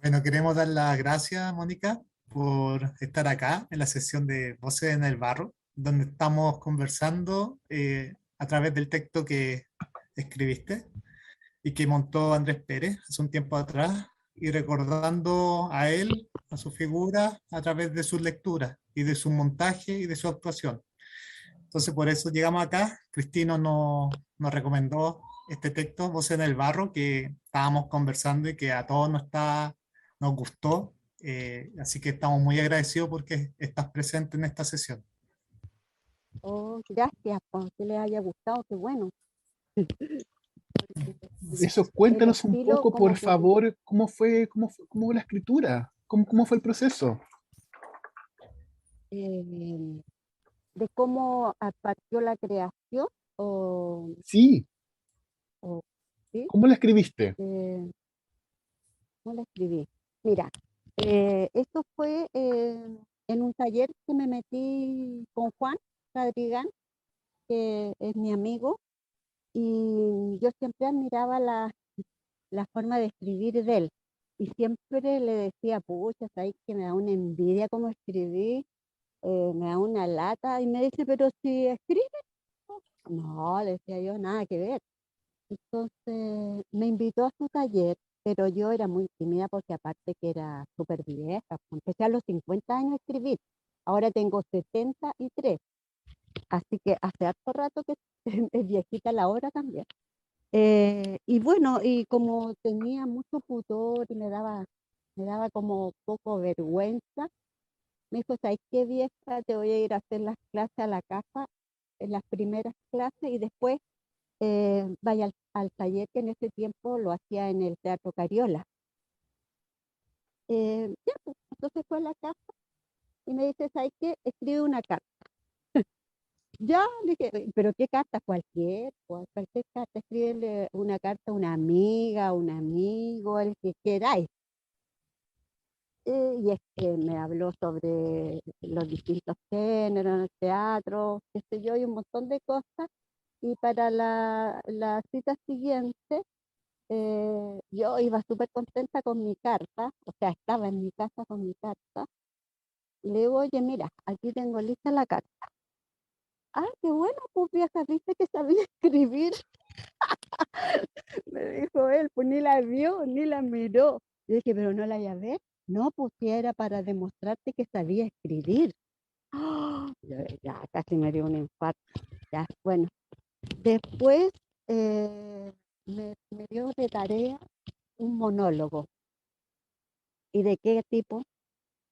Bueno, queremos dar las gracias, Mónica, por estar acá en la sesión de Voces en el Barro, donde estamos conversando a través del texto que escribiste y que montó Andrés Pérez hace un tiempo atrás, y recordando a él, a su figura, a través de sus lecturas y de su montaje y de su actuación. Entonces, por eso llegamos acá. Cristino nos recomendó este texto, Voces en el Barro, que estábamos conversando y que a todos nos gustó. Así que estamos muy agradecidos porque estás presente en esta sesión. Oh, gracias, pues que les haya gustado, qué bueno. Así- Eso, El cuéntanos un estilo poco, por como que favor, cómo fue la escritura, cómo fue el proceso. eh, de cómo partió la creación o, Sí, o sí, ¿cómo la escribiste? eh, ¿cómo la escribí? Mira, esto fue en un taller que me metí con Juan Radrigán, que es mi amigo, y yo siempre admiraba la forma de escribir de él. Y siempre le decía, pucha, sabes que me da una envidia cómo escribí, me da una lata. Y me dice, pero si escribes, no, le decía yo, nada que ver. Entonces me invitó a su taller, pero yo era muy tímida porque aparte que era súper vieja, pues, empecé a los 50 años a escribir. Ahora tengo 73, así que hace harto rato que es viejita la hora también. Y bueno, y como tenía mucho pudor y me daba como poco vergüenza, me dijo, ¿sabes qué, vieja? Te voy a ir a hacer las clases a la casa, en las primeras clases, y después vaya al taller que en ese tiempo lo hacía en el Teatro Cariola. Ya, pues, entonces fue a la casa y me dice, ¿sabes qué? Escribe una carta. Ya, le dije, pero ¿qué carta? Cualquier carta, escríbele una carta a una amiga, a un amigo, el que queráis. Y es que me habló sobre los distintos géneros en el teatro, qué sé yo, y un montón de cosas. Y para la cita siguiente, yo iba súper contenta con mi carta, o sea, estaba en mi casa con mi carta. Y le digo, oye, mira, aquí tengo lista la carta. Ah, qué bueno, pues vieja, viste que sabía escribir, me dijo él, pues ni la vio, ni la miró. Yo dije, pero no la ya ver. No, pues sí era para demostrarte que sabía escribir. ¡Ah! Ya casi me dio un infarto. Ya, bueno, después me dio de tarea un monólogo. ¿Y de qué tipo?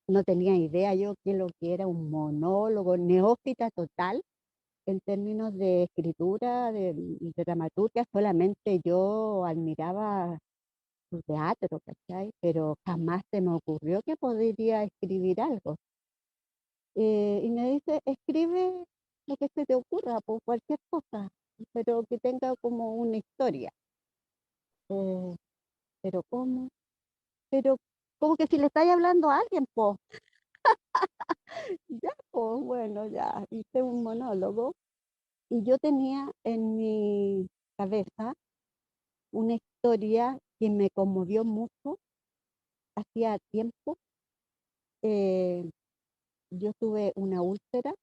No tenía idea yo qué lo que era un monólogo, neófita total en términos de escritura, de dramaturgia, solamente yo admiraba su teatro, ¿cachai? Pero jamás se me ocurrió que podría escribir algo. Y me dice, escribe lo que se te ocurra, por cualquier cosa, pero que tenga como una historia. Eh, pero ¿cómo? Pero como que si le estáis hablando a alguien, pues, ya, pues, bueno, ya, hice un monólogo y yo tenía en mi cabeza una historia que me conmovió mucho hacía tiempo. eh, yo tuve una úlcera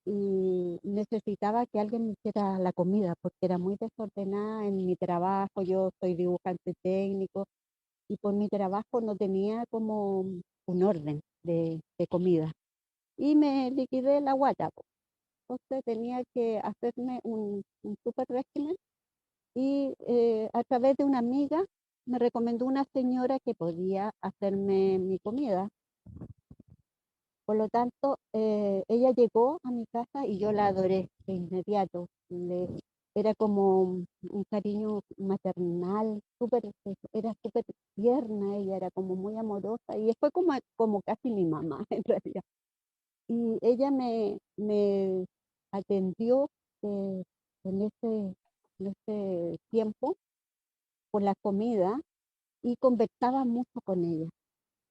y necesitaba que alguien me hiciera la comida porque era muy desordenada en mi trabajo. Yo soy dibujante técnico y por mi trabajo no tenía como un orden de comida. Y me liquidé la guata, po. Entonces tenía que hacerme un super régimen y a través de una amiga me recomendó una señora que podía hacerme mi comida. Por lo tanto, ella llegó a mi casa y yo la adoré de inmediato. Era como un cariño maternal, era súper tierna, ella era como muy amorosa y fue como casi mi mamá en realidad. Y ella me atendió eh, en ese tiempo por la comida y conversaba mucho con ella.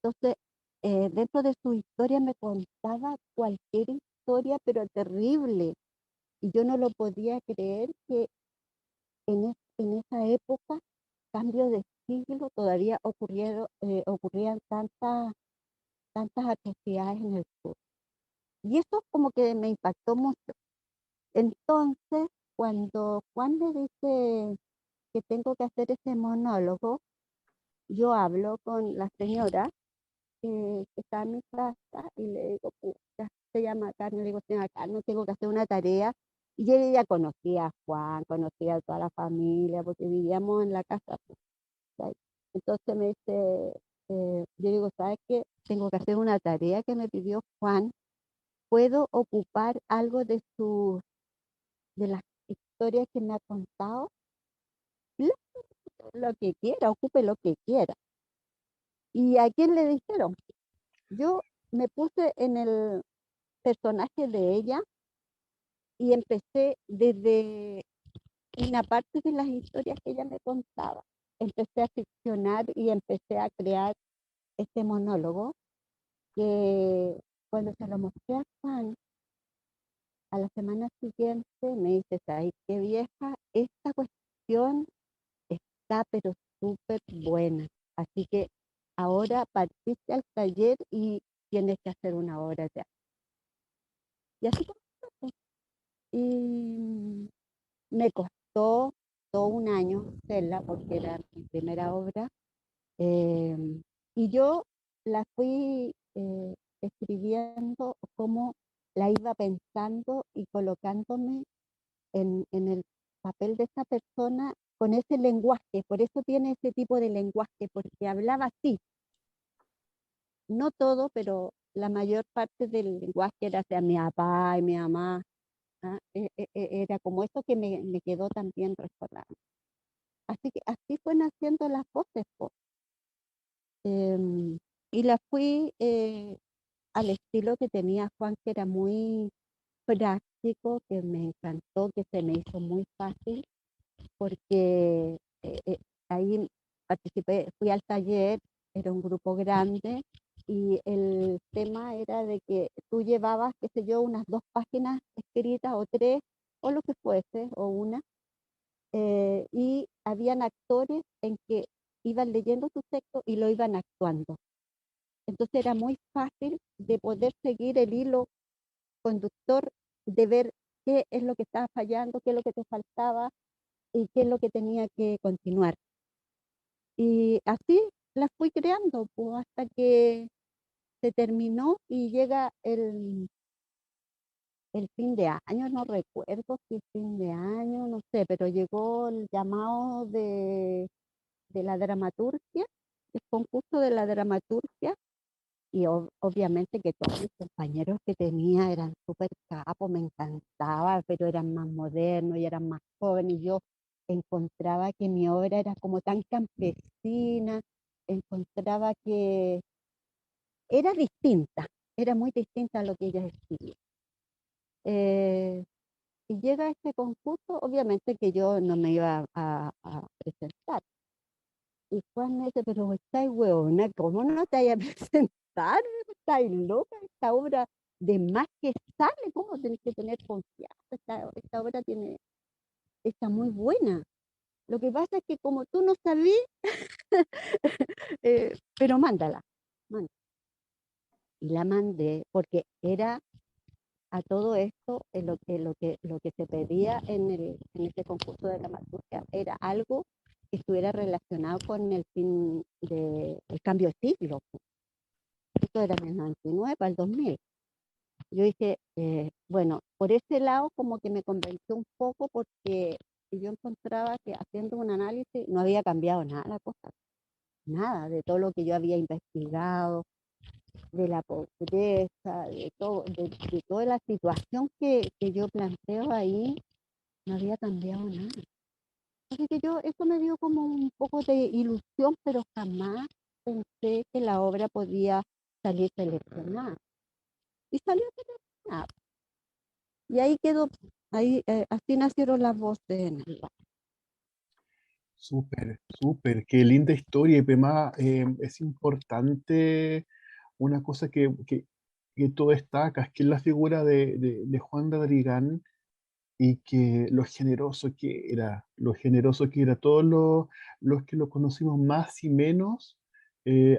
Entonces, dentro de su historia me contaba cualquier historia, pero terrible. Y yo no lo podía creer que en esa época, cambio de siglo todavía ocurrían tantas atrocidades en el sur. Y eso como que me impactó mucho. Entonces, cuando Juan le dice que tengo que hacer ese monólogo, yo hablo con la señora que está en mi casa y le digo, pucha, se llama Carmen, le digo, señora Carmen, tengo que hacer una tarea. Y ella ya conocía a Juan, conocía a toda la familia, porque vivíamos en la casa. Pues, ¿sabes? Entonces me dice, yo digo, ¿sabes qué? Tengo que hacer una tarea que me pidió Juan. ¿Puedo ocupar algo de las historias que me ha contado? Lo, lo que quiera, ocupe lo que quiera. ¿Y a quién le dijeron? Yo me puse en el personaje de ella y empecé desde una parte de las historias que ella me contaba. Empecé a ficcionar y empecé a crear este monólogo que cuando se lo mostré a Juan, a la semana siguiente me dice, ¿sabes qué vieja? Esta cuestión está pero súper buena. Así que ahora partiste al taller y tienes que hacer una obra de teatro. Y así comenzó. Y me costó todo un año hacerla porque era mi primera obra. eh, y yo la fui escribiendo como la iba pensando y colocándome en el papel de esa persona con ese lenguaje. Por eso tiene ese tipo de lenguaje, porque hablaba así. No todo, pero la mayor parte del lenguaje era hacia mi papá y mi mamá. ¿Ah? Era como eso que me quedó también recordando. Así que así fue naciendo las voces, po. Em, y las fui al estilo que tenía Juan, que era muy práctico, que me encantó, que se me hizo muy fácil, porque ahí participé, fui al taller, era un grupo grande, y el tema era de que tú llevabas, qué sé yo, unas 2 páginas escritas o 3, o lo que fuese, o una, y habían actores en que iban leyendo su texto y lo iban actuando. Entonces era muy fácil de poder seguir el hilo conductor, de ver qué es lo que estaba fallando, qué es lo que te faltaba y qué es lo que tenía que continuar. Y así las fui creando, pues, hasta que se terminó y llega el fin de año, no recuerdo si fin de año, no sé, pero llegó el llamado de la dramaturgia, el concurso de la dramaturgia, y obviamente que todos mis compañeros que tenía eran súper capos, me encantaba, pero eran más modernos y eran más jóvenes, y yo encontraba que mi obra era como tan campesina, encontraba que era distinta, era muy distinta a lo que ellas escribían. Eh, y llega este concurso, obviamente que yo no me iba a presentar. Y Juan me dice, pero estáis huevona, ¿cómo no te vayas a presentar? Estáis loca, esta obra de más que sale, ¿cómo tenés que tener confianza? Esta obra está muy buena. Lo que pasa es que como tú no sabías, pero mándala. Y la mandé porque era a todo esto lo que se pedía en este concurso de dramaturgia era algo que estuviera relacionado con el fin del cambio de siglo. Esto era en el 99 al 2000. Yo dije, bueno, por ese lado como que me convenció un poco porque yo encontraba que haciendo un análisis no había cambiado nada la cosa, nada de todo lo que yo había investigado, de la pobreza, de toda la situación que yo planteo ahí, no había cambiado nada. Así que eso me dio como un poco de ilusión, pero jamás pensé que la obra podía salir seleccionada. Y salió seleccionada. Y ahí quedó, así nacieron las voces en el bar. Súper, súper, qué linda historia. Y además es importante una cosa que tú destacas, que es la figura de Juan de Adrigán, y que lo generoso que era, todos los que lo conocimos más y menos,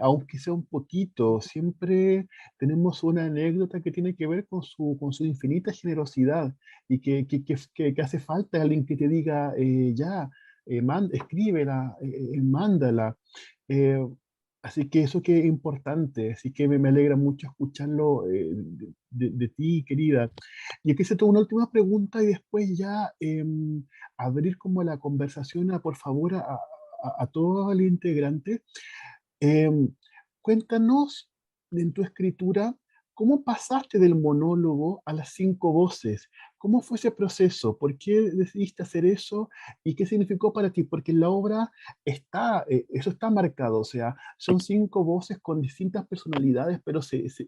aunque sea un poquito, siempre tenemos una anécdota que tiene que ver con su infinita generosidad y que hace falta alguien que te diga, ya, escríbela, mándala. Eh, Así que eso que es importante, así que me alegra mucho escucharlo de ti, querida. Y aquí se tuvo una última pregunta y después ya abrir como la conversación, por favor, a todos los integrantes. Em, Cuéntanos en tu escritura cómo pasaste del monólogo a las 5 voces. ¿Cómo fue ese proceso? ¿Por qué decidiste hacer eso? ¿Y qué significó para ti? Porque en la obra está, eso está marcado, o sea, son 5 voces con distintas personalidades, pero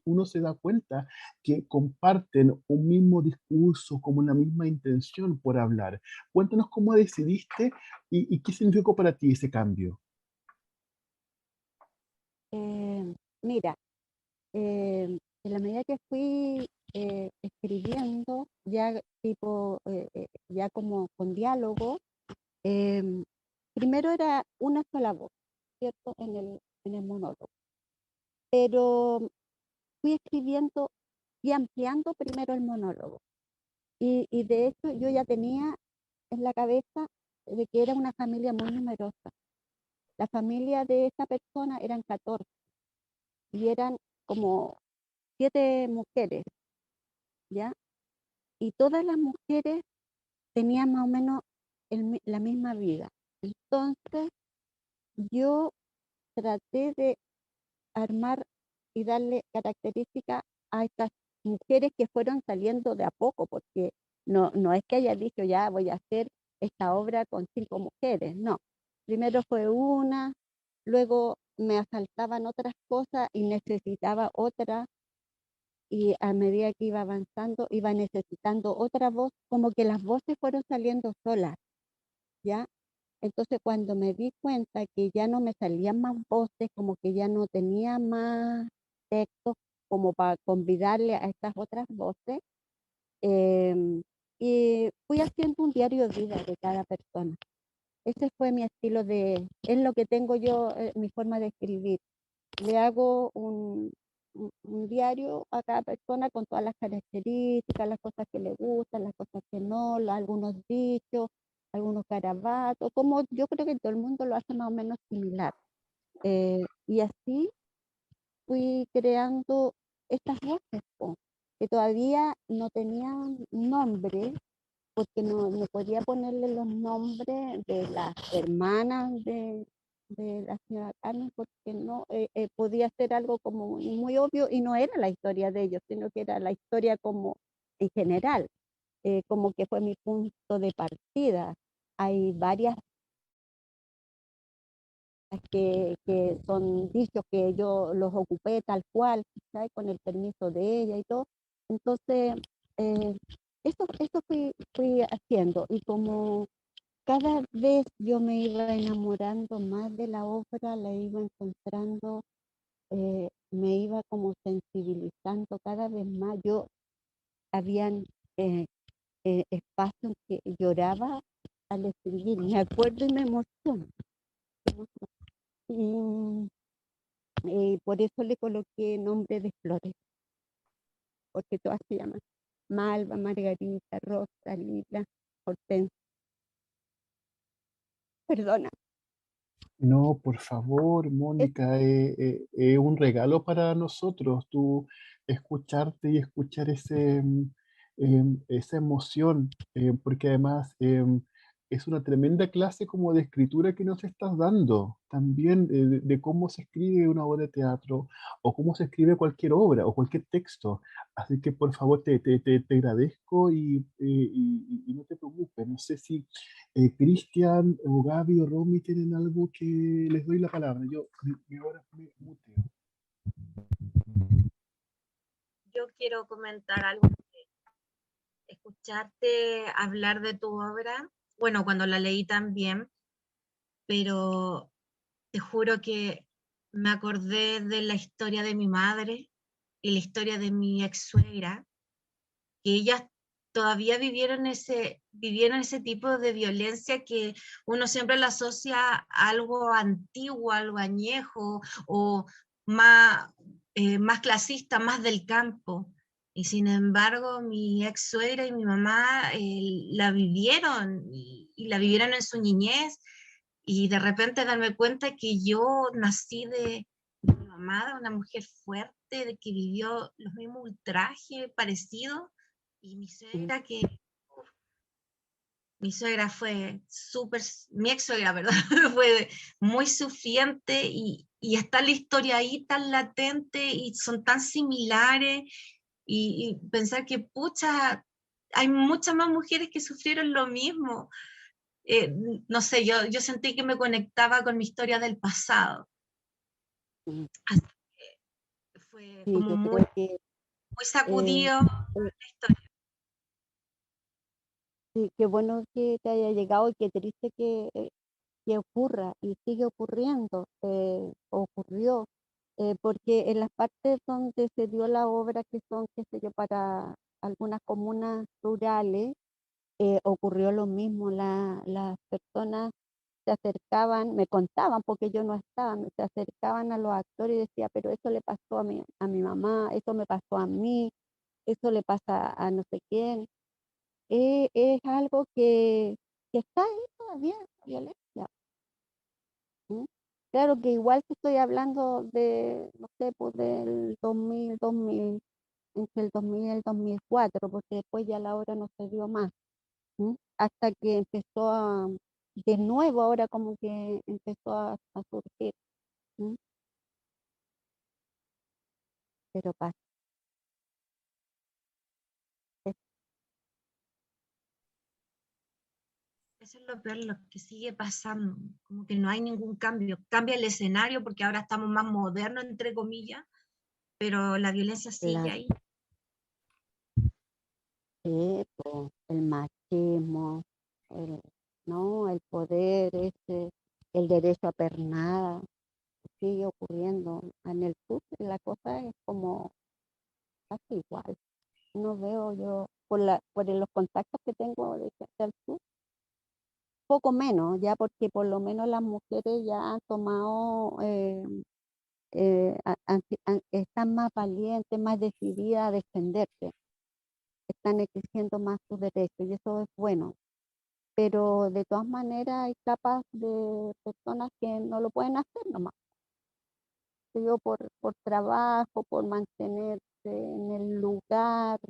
uno se da cuenta que comparten un mismo discurso, como una misma intención por hablar. Cuéntanos cómo decidiste y qué significó para ti ese cambio. Mira, en la medida que fui escribiendo, ya tipo, ya como con diálogo, em, primero era una sola voz, ¿cierto? En el monólogo. Pero fui escribiendo y ampliando primero el monólogo. Y de hecho yo ya tenía en la cabeza de que era una familia muy numerosa. La familia de esta persona eran 14 y eran como 7 mujeres, ¿ya? Y todas las mujeres tenían más o menos la misma vida. Entonces yo traté de armar y darle características a estas mujeres que fueron saliendo de a poco, porque no es que haya dicho ya voy a hacer esta obra con 5 mujeres, no. Primero fue una, luego me asaltaban otras cosas y necesitaba otra, y a medida que iba avanzando iba necesitando otra voz, como que las voces fueron saliendo solas, ¿ya? Entonces cuando me di cuenta que ya no me salían más voces, como que ya no tenía más textos como para convidarle a estas otras voces, em, y fui haciendo un diario de vida de cada persona. Ese fue mi estilo es lo que tengo yo, mi forma de escribir. Le hago un diario a cada persona con todas las características, las cosas que le gustan, las cosas que no, algunos dichos, algunos garabatos, como yo creo que todo el mundo lo hace más o menos similar. Y así fui creando estas voces, po, que todavía no tenían nombre, porque no podía ponerle los nombres de las hermanas de la señora Carmen, porque no podía ser algo como muy obvio y no era la historia de ellos, sino que era la historia como en general, como que fue mi punto de partida. Hay varias que son dichos que yo los ocupé tal cual, ¿sabes? Con el permiso de ella y todo. Entonces, eh, esto fui haciendo, y como cada vez yo me iba enamorando más de la obra, la iba encontrando, me iba como sensibilizando cada vez más. Habían eh, espacios que lloraba al escribir, me acuerdo y me emociono. Y por eso le coloqué nombre de flores, porque todas se llaman Malva, Margarita, Rosa, Lila, Hortensia. Perdona. No, por favor, Es, Mónica, es un regalo para nosotros, tú escucharte y escuchar esa emoción, porque además es una tremenda clase como de escritura que nos estás dando, también de cómo se escribe una obra de teatro o cómo se escribe cualquier obra o cualquier texto. Así que por favor te agradezco y no te preocupes, no sé si Cristian o Gaby o Romy tienen algo que les doy la palabra. Ahora me muteo. Yo quiero comentar algo, escucharte hablar de tu obra, bueno, cuando la leí también, pero te juro que me acordé de la historia de mi madre y la historia de mi ex suegra, que ellas todavía vivieron ese tipo de violencia que uno siempre lo asocia a algo antiguo, algo añejo, o más, más clasista, más del campo. Y sin embargo, mi ex suegra y mi mamá la vivieron y la vivieron en su niñez. Y de repente darme cuenta que yo nací de mi mamá, de una mujer fuerte, de que vivió los mismos ultrajes parecidos, y mi Mm, suegra mi suegra fue súper, mi ex suegra, perdón, fue muy sufriente y está la historia ahí tan latente y son tan similares y pensar que, pucha, hay muchas más mujeres que sufrieron lo mismo. Eh, no sé, yo sentí que me conectaba con mi historia del pasado. mm. Así que fue Sí, como yo muy, creo que muy eh, sacudido eh, la historia. sí, qué bueno que te haya llegado y qué triste que ocurra y sigue ocurriendo, ocurrió, porque en las partes donde se dio la obra, que son, qué sé yo, para algunas comunas rurales, ocurrió lo mismo, las personas se acercaban, me contaban, porque yo no estaba, se acercaban a los actores y decía, pero eso le pasó a mi mamá, eso me pasó a mí, eso le pasa a no sé quién. Es algo que está ahí todavía, violencia. ¿Mm? Claro que igual que estoy hablando de, no sé, pues del 2000, entre el 2000 y el 2004, porque después ya la obra no se dio más. ¿Mm? Hasta que empezó de nuevo ahora como que empezó a surgir. ¿Mm? Pero pasa. es- Eso es lo peor, lo que sigue pasando, como que no hay ningún cambio. Cambia el escenario porque ahora estamos más modernos, entre comillas, pero la violencia sigue la, ahí. po, el machismo, el, ¿no? El poder, el derecho a pernada, sigue ocurriendo. En el sur la cosa es como casi igual. No veo yo, por los contactos que tengo de gente del sur, poco menos, ya porque por lo menos las mujeres ya han tomado, están más valientes, más decididas a defenderse, están exigiendo más sus derechos y eso es bueno. Pero de todas maneras hay capas de personas que no lo pueden hacer nomás. Yo por trabajo, por mantenerse en el lugar,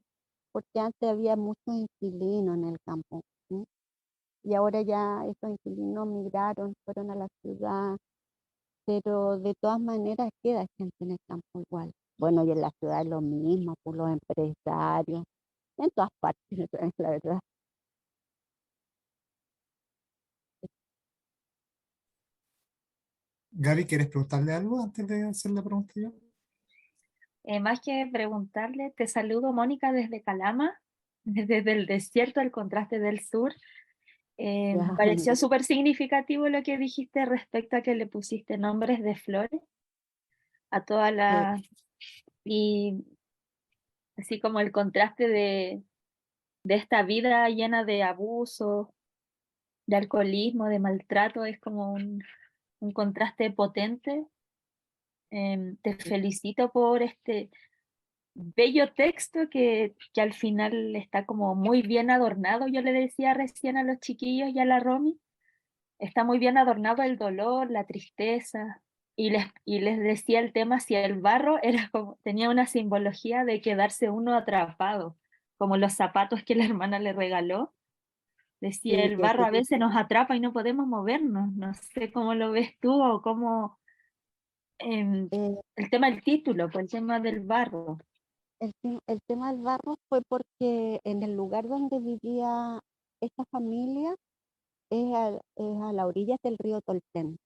porque antes había muchos inquilinos en el campo, ¿sí? Y ahora ya esos inquilinos migraron, fueron a la ciudad, pero de todas maneras queda gente en el campo igual. Bueno, y en la ciudad es lo mismo, por los empresarios, en todas partes, la verdad. Gaby, ¿quieres preguntarle algo antes de hacer la pregunta yo? Más que preguntarle, te saludo Mónica desde Calama, desde el desierto, el contraste del sur. Me Ya, pareció súper significativo lo que dijiste respecto a que le pusiste nombres de flores a toda sí, la... Y así como el contraste de esta vida llena de abuso, de alcoholismo, de maltrato, es como un contraste potente. Te felicito por este bello texto que al final está como muy bien adornado. Yo le decía recién a los chiquillos y a la Romy, está muy bien adornado el dolor, la tristeza, y les decía el tema si el barro era como, tenía una simbología de quedarse uno atrapado, como los zapatos que la hermana le regaló. Decía, sí, el que barro a tiene, veces nos atrapa y no podemos movernos. No sé cómo lo ves tú o cómo eh, el tema del título, pues el tema del barro. el tema del barro fue porque en el lugar donde vivía esta familia es a la orilla del río Tolten.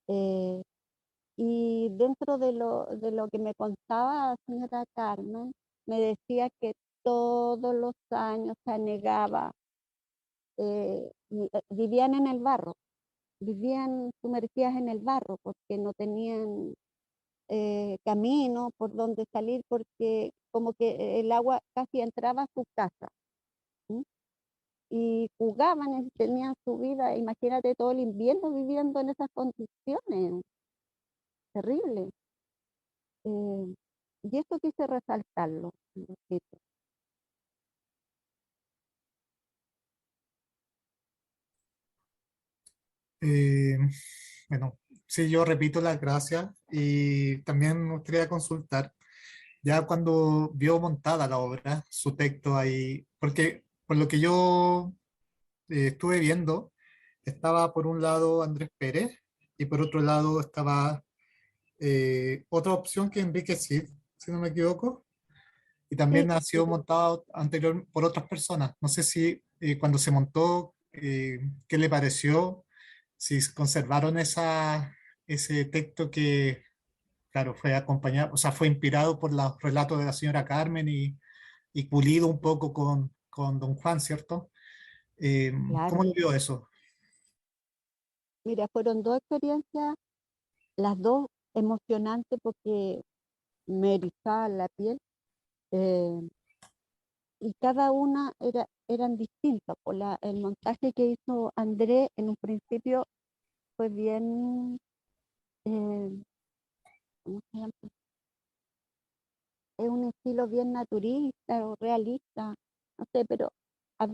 Eh, y dentro de lo que me contaba la señora Carmen, me decía que todos los años se anegaba, vivían en el barro, vivían sumergidas en el barro porque no tenían camino por donde salir, porque como que el agua casi entraba a su casa. ¿m? Y jugaban, tenían su vida, imagínate todo el invierno viviendo en esas condiciones, terrible. Y eso quise resaltarlo. Un poquito. Eh, bueno, sí, yo repito las gracias y también me gustaría consultar, ya cuando vio montada la obra, su texto ahí, porque por lo que yo estuve viendo, estaba por un lado Andrés Pérez y por otro lado estaba otra opción que Enrique Cid, si no me equivoco, y Sí, también ha sido montado anterior por otras personas. No sé si cuando se montó, ¿qué le pareció? Si conservaron ese texto que, claro, fue acompañado, o sea, fue inspirado por los relatos de la señora Carmen y pulido un poco con Don Juan, ¿cierto? claro. ¿Cómo lo vio eso? Mira, fueron dos experiencias, las dos emocionantes porque me erizaba la piel. eh, y cada una eran distintas. El montaje que hizo André en un principio fue bien, eh, ¿cómo se llama? Es un estilo bien naturista o realista, no sé, pero a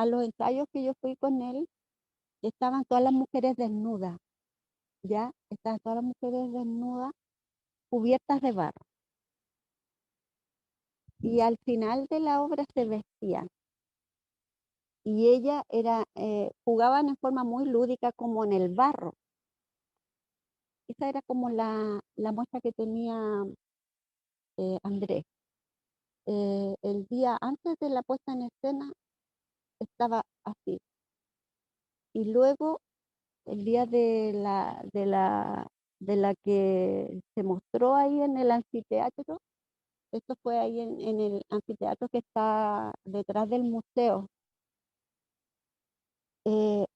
los ensayos que yo fui con él, estaban todas las mujeres desnudas, ¿ya? Estaban todas las mujeres desnudas, cubiertas de barro. Y al final de la obra se vestían. Y jugaban en forma muy lúdica como en el barro. Esa era como la muestra que tenía Andrés. El día antes de la puesta en escena estaba así. Y luego, el día de la que se mostró ahí en el anfiteatro, esto fue ahí en el anfiteatro que está detrás del museo,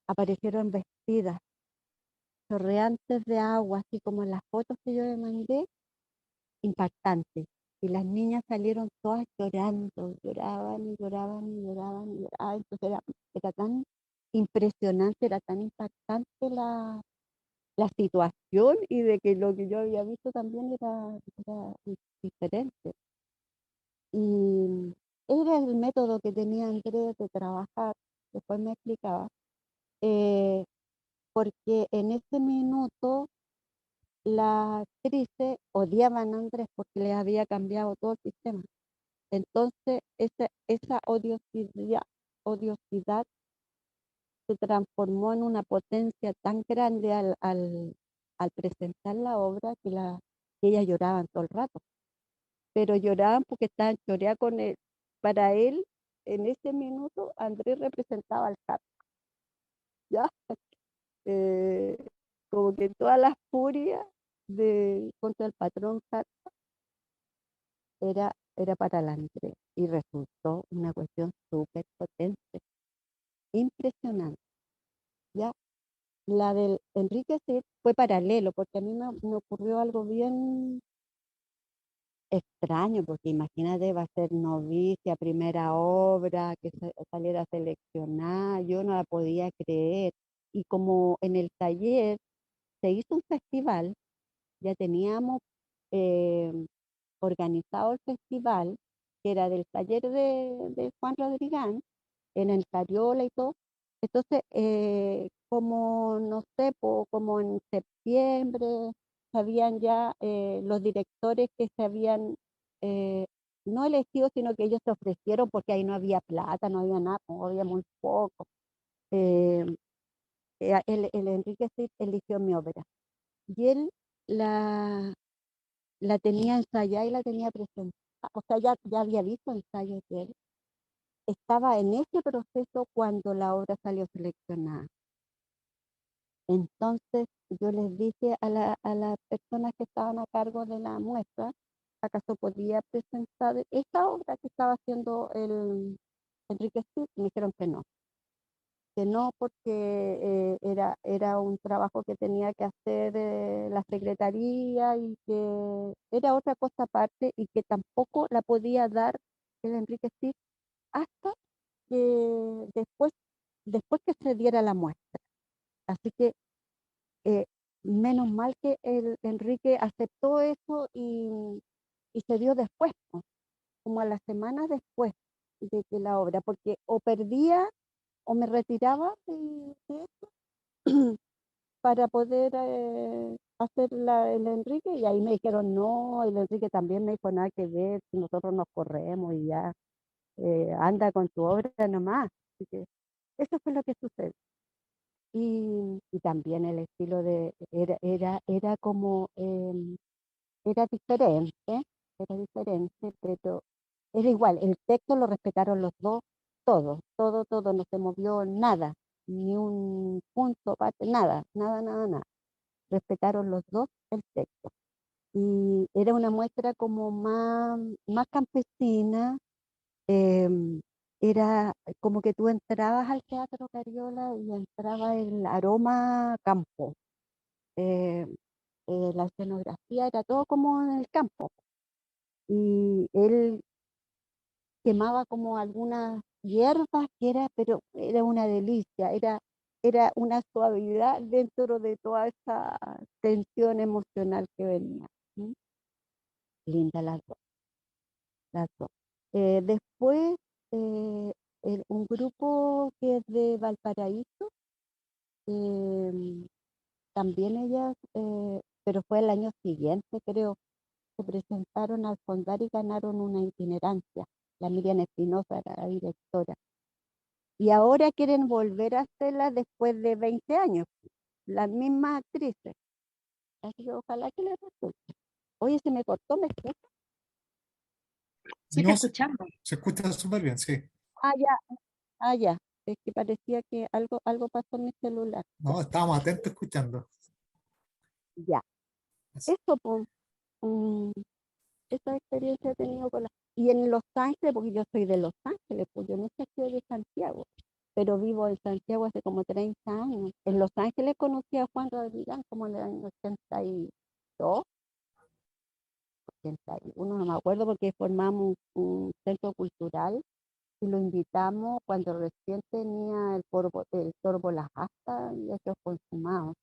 aparecieron vestidas, chorreantes de agua, así como en las fotos que yo le mandé, impactantes. Y las niñas salieron todas llorando, lloraban y lloraban y lloraban y lloraban. Entonces era tan impresionante, era tan impactante la situación y de que lo que yo había visto también era diferente. Y era el método que tenía Andrés de trabajar, después me explicaba, eh, porque en ese minuto las actrices odiaban a Andrés porque les había cambiado todo el sistema. Entonces, esa odiosidad se transformó en una potencia tan grande al presentar la obra que ellas lloraban todo el rato. Pero lloraban porque estaban choreadas con él. Para él, en ese minuto, Andrés representaba al Cap, ¿ya? Eh, Como que toda la furia contra el patrón Cap era para el Andrés y resultó una cuestión súper potente, impresionante, ¿ya? La del Enrique sí fue paralelo, porque a mí me ocurrió algo bien extraño, porque imagínate, va a ser novicia, primera obra, que saliera seleccionada, yo no la podía creer. Y como en el taller se hizo un festival, ya teníamos eh, organizado el festival, que era del taller de Juan Rodrigán, en el Cariola y todo. Entonces, como no sé, como en septiembre, sabían ya los directores que se habían eh, no elegido, sino que ellos se ofrecieron porque ahí no había plata, no había nada, había muy poco. Eh, el Enrique Cid eligió mi ópera y él la, la tenía ensayada y la tenía presentada. O sea, ya había visto ensayos de él. Estaba en ese proceso cuando la obra salió seleccionada. Entonces yo les dije a las personas que estaban a cargo de la muestra, ¿acaso podía presentar esta obra que estaba haciendo el Enrique Cid? Me dijeron que no porque era un trabajo que tenía que hacer la secretaría y que era otra cosa aparte y que tampoco la podía dar el Enrique Cid hasta después que se diera la muestra. Así que eh, menos mal que Enrique aceptó eso y se dio después, po, como a las semanas después de que la obra, porque o perdía o me retiraba de eso para poder hacer el Enrique, y ahí me dijeron no, el Enrique también me dijo nada que ver, si nosotros nos corremos y ya, anda con tu obra nomás. Así que eso fue lo que sucedió. Y también el estilo era como, era diferente, pero era igual, el texto lo respetaron los dos, todo, no se movió nada, ni un punto, parte, nada. Respetaron los dos el texto. Y era una muestra como más campesina, em, era como que tú entrabas al Teatro Cariola y entraba el aroma campo. eh, la escenografía era todo como en el campo. Y él quemaba como algunas hierbas pero era una delicia, era una suavidad dentro de toda esa tensión emocional que venía. ¿Mm? Linda las dos. Después, eh, un grupo que es de Valparaíso, eh, también ellas, pero fue el año siguiente, creo, se presentaron al Fondar y ganaron una itinerancia. La Miriam Espinosa era la directora. Y ahora quieren volver a hacerla después de 20 años, las mismas actrices. Así que ojalá que les resulte. Oye, se me cortó, ¿me escuchas? Sí, te No, escuchamos. se escucha súper bien, sí. Ah, ya, ya. Es que parecía que algo pasó en mi celular. No, estábamos atentos escuchando. Ya. Eso, pues, mm, esa experiencia he tenido con la... Y en Los Ángeles, porque yo soy de Los Ángeles, pues yo nunca soy de Santiago, pero vivo en Santiago hace como 30 años. En Los Ángeles conocí a Juan Rodríguez como en el año 82, 81, no me acuerdo, porque formamos un centro cultural y lo invitamos cuando recién tenía el Torbo Las Astas y esos consumados.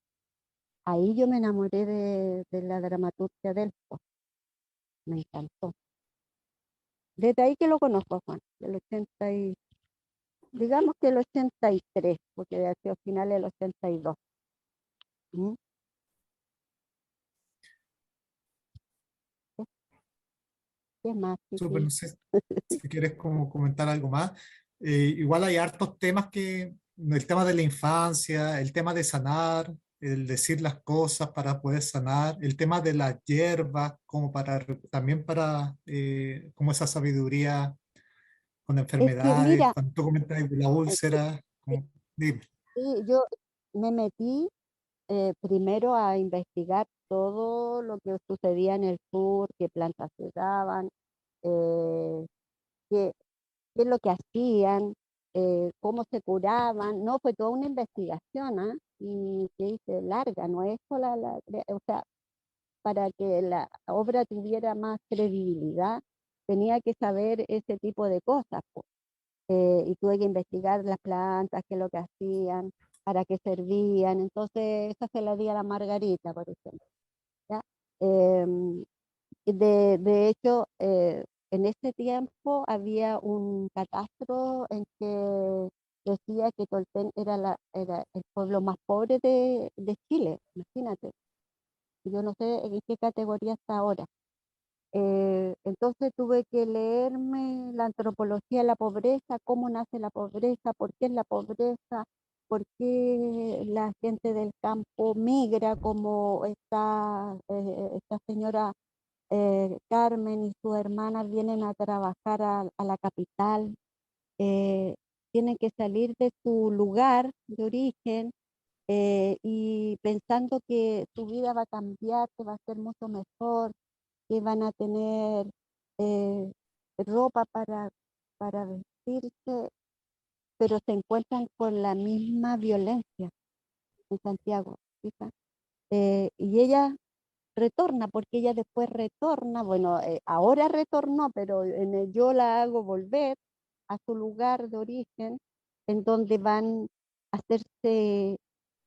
Ahí yo me enamoré de la dramaturgia del pues, me encantó. Desde ahí que lo conozco, Juan, del 80 digamos que el 83, porque hacia finales del 82. ¿Mm? ¿Qué más, Súper, Chiqui? no sé si quieres como comentar algo más. Igual hay hartos temas el tema de la infancia, el tema de sanar, el decir las cosas para poder sanar, el tema de las hierbas, como también para como esa sabiduría con Es que, enfermedades, mira, cuando tú comentas de la sí, úlcera, dime. yo me metí primero a investigar todo lo que sucedía en el sur, qué plantas se daban, eh, qué, qué es lo que hacían, cómo se curaban. No, fue toda una investigación, ¿ah? Y que hice larga, no es solo o sea, para que la obra tuviera más credibilidad, tenía que saber ese tipo de cosas, po. Y tuve que investigar las plantas, qué es lo que hacían, para qué servían. Entonces, esa se la di a la Margarita, por ejemplo. ¿Ya? Em, de hecho, en ese tiempo había un catastro en que decía que Tolten era el pueblo más pobre de Chile, imagínate. Yo no sé en qué categoría está ahora. Entonces tuve que leerme la antropología de la pobreza, cómo nace la pobreza, por qué es la pobreza, por qué la gente del campo migra, como esta señora Carmen y sus hermanas vienen a trabajar a la capital, eh, tienen que salir de su lugar de origen, y pensando que su vida va a cambiar, que va a ser mucho mejor, que van a tener eh, ropa para vestirse, pero se encuentran con la misma violencia en Santiago, fija. Y ella retorna, porque ella después retorna, bueno, ahora retornó, pero Yo la hago volver, a su lugar de origen, en donde van a hacerse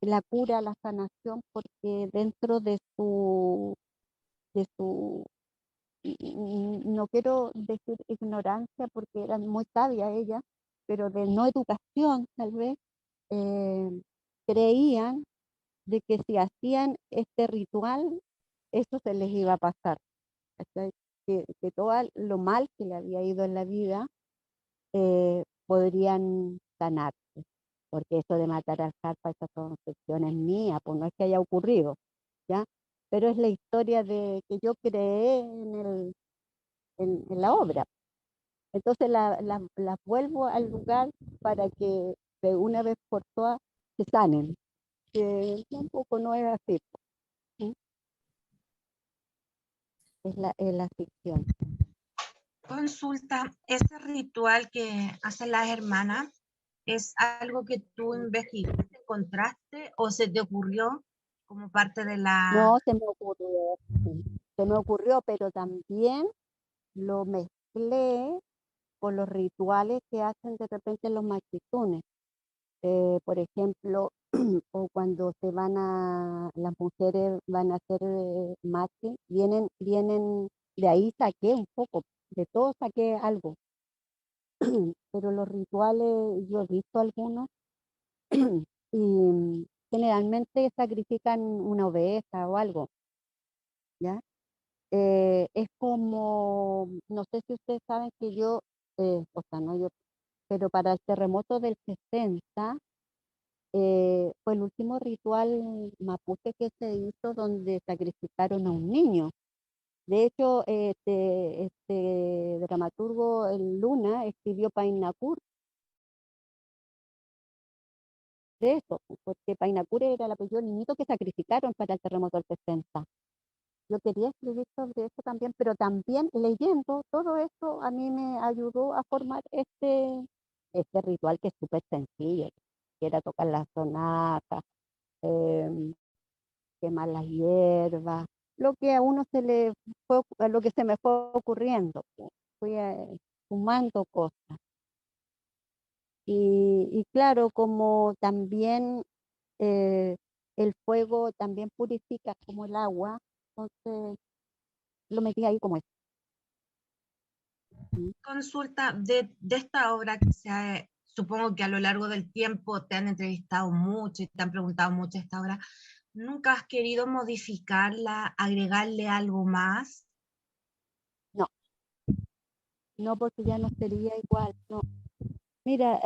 la cura, la sanación, porque dentro de su, no quiero decir ignorancia, porque era muy sabia ella, pero de no educación tal vez, eh, creían de que si hacían este ritual, eso se les iba a pasar. ¿Cachai? Que todo lo mal que le había ido en la vida podrían sanarse, porque eso de matar al Jarpa, esa concepción es mía, pues no es que haya ocurrido, ¿ya? Pero es la historia de que yo creé en la obra. Entonces la vuelvo al lugar para que de una vez por todas se sanen, que tampoco no es así, ¿sí? Es la ficción. Consulta, ese ritual que hacen las hermanas, ¿es algo que tú investigaste, encontraste o se te ocurrió como parte de la... No, se me ocurrió, sí, se me ocurrió, pero también lo mezclé con los rituales que hacen de repente los machizunes. Por ejemplo, o cuando las mujeres van a hacer machi, vienen, de ahí saqué un poco, de todo saqué algo, pero los rituales, yo he visto algunos, y generalmente sacrifican una oveja o algo, ¿ya? Es como, no sé si ustedes saben que yo, o sea, no yo, pero para el terremoto del 60, fue el último ritual mapuche que se hizo donde sacrificaron a un niño. De hecho, este dramaturgo, el Luna, escribió Painacur de eso, porque Painacur era el apellido del niñito que sacrificaron para el terremoto del 60. Yo quería escribir sobre eso también, pero también leyendo todo esto a mí me ayudó a formar este ritual que es súper sencillo, que era tocar la sonata, em, quemar las hierbas, lo que a uno lo que se me fue ocurriendo, pues. Fui sumando cosas. Y claro, como también eh, el fuego también purifica como el agua, entonces lo metí ahí como es. Consulta de esta obra que supongo que a lo largo del tiempo te han entrevistado mucho y te han preguntado mucho esta obra. ¿Nunca has querido modificarla, agregarle algo más? No, no porque ya no sería igual, no. Mira,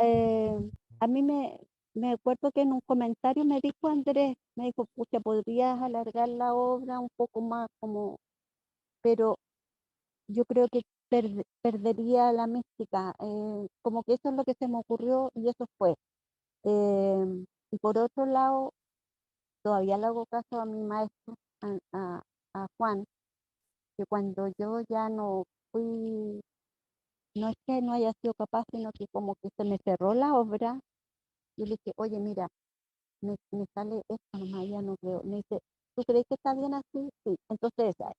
a mí me acuerdo que en un comentario me dijo Andrés, me dijo, pucha, podrías alargar la obra un poco más, pero yo creo que perdería la mística, como que eso es lo que se me ocurrió y eso fue. Y por otro lado, todavía le hago caso a mi maestro, a, a- a Juan, que cuando yo ya no fui, no es que no haya sido capaz, sino que como que se me cerró la obra, yo le dije, oye, mira, me sale esto nomás, ya no creo. Me dice, ¿tú crees que está bien así? Sí, entonces esa es.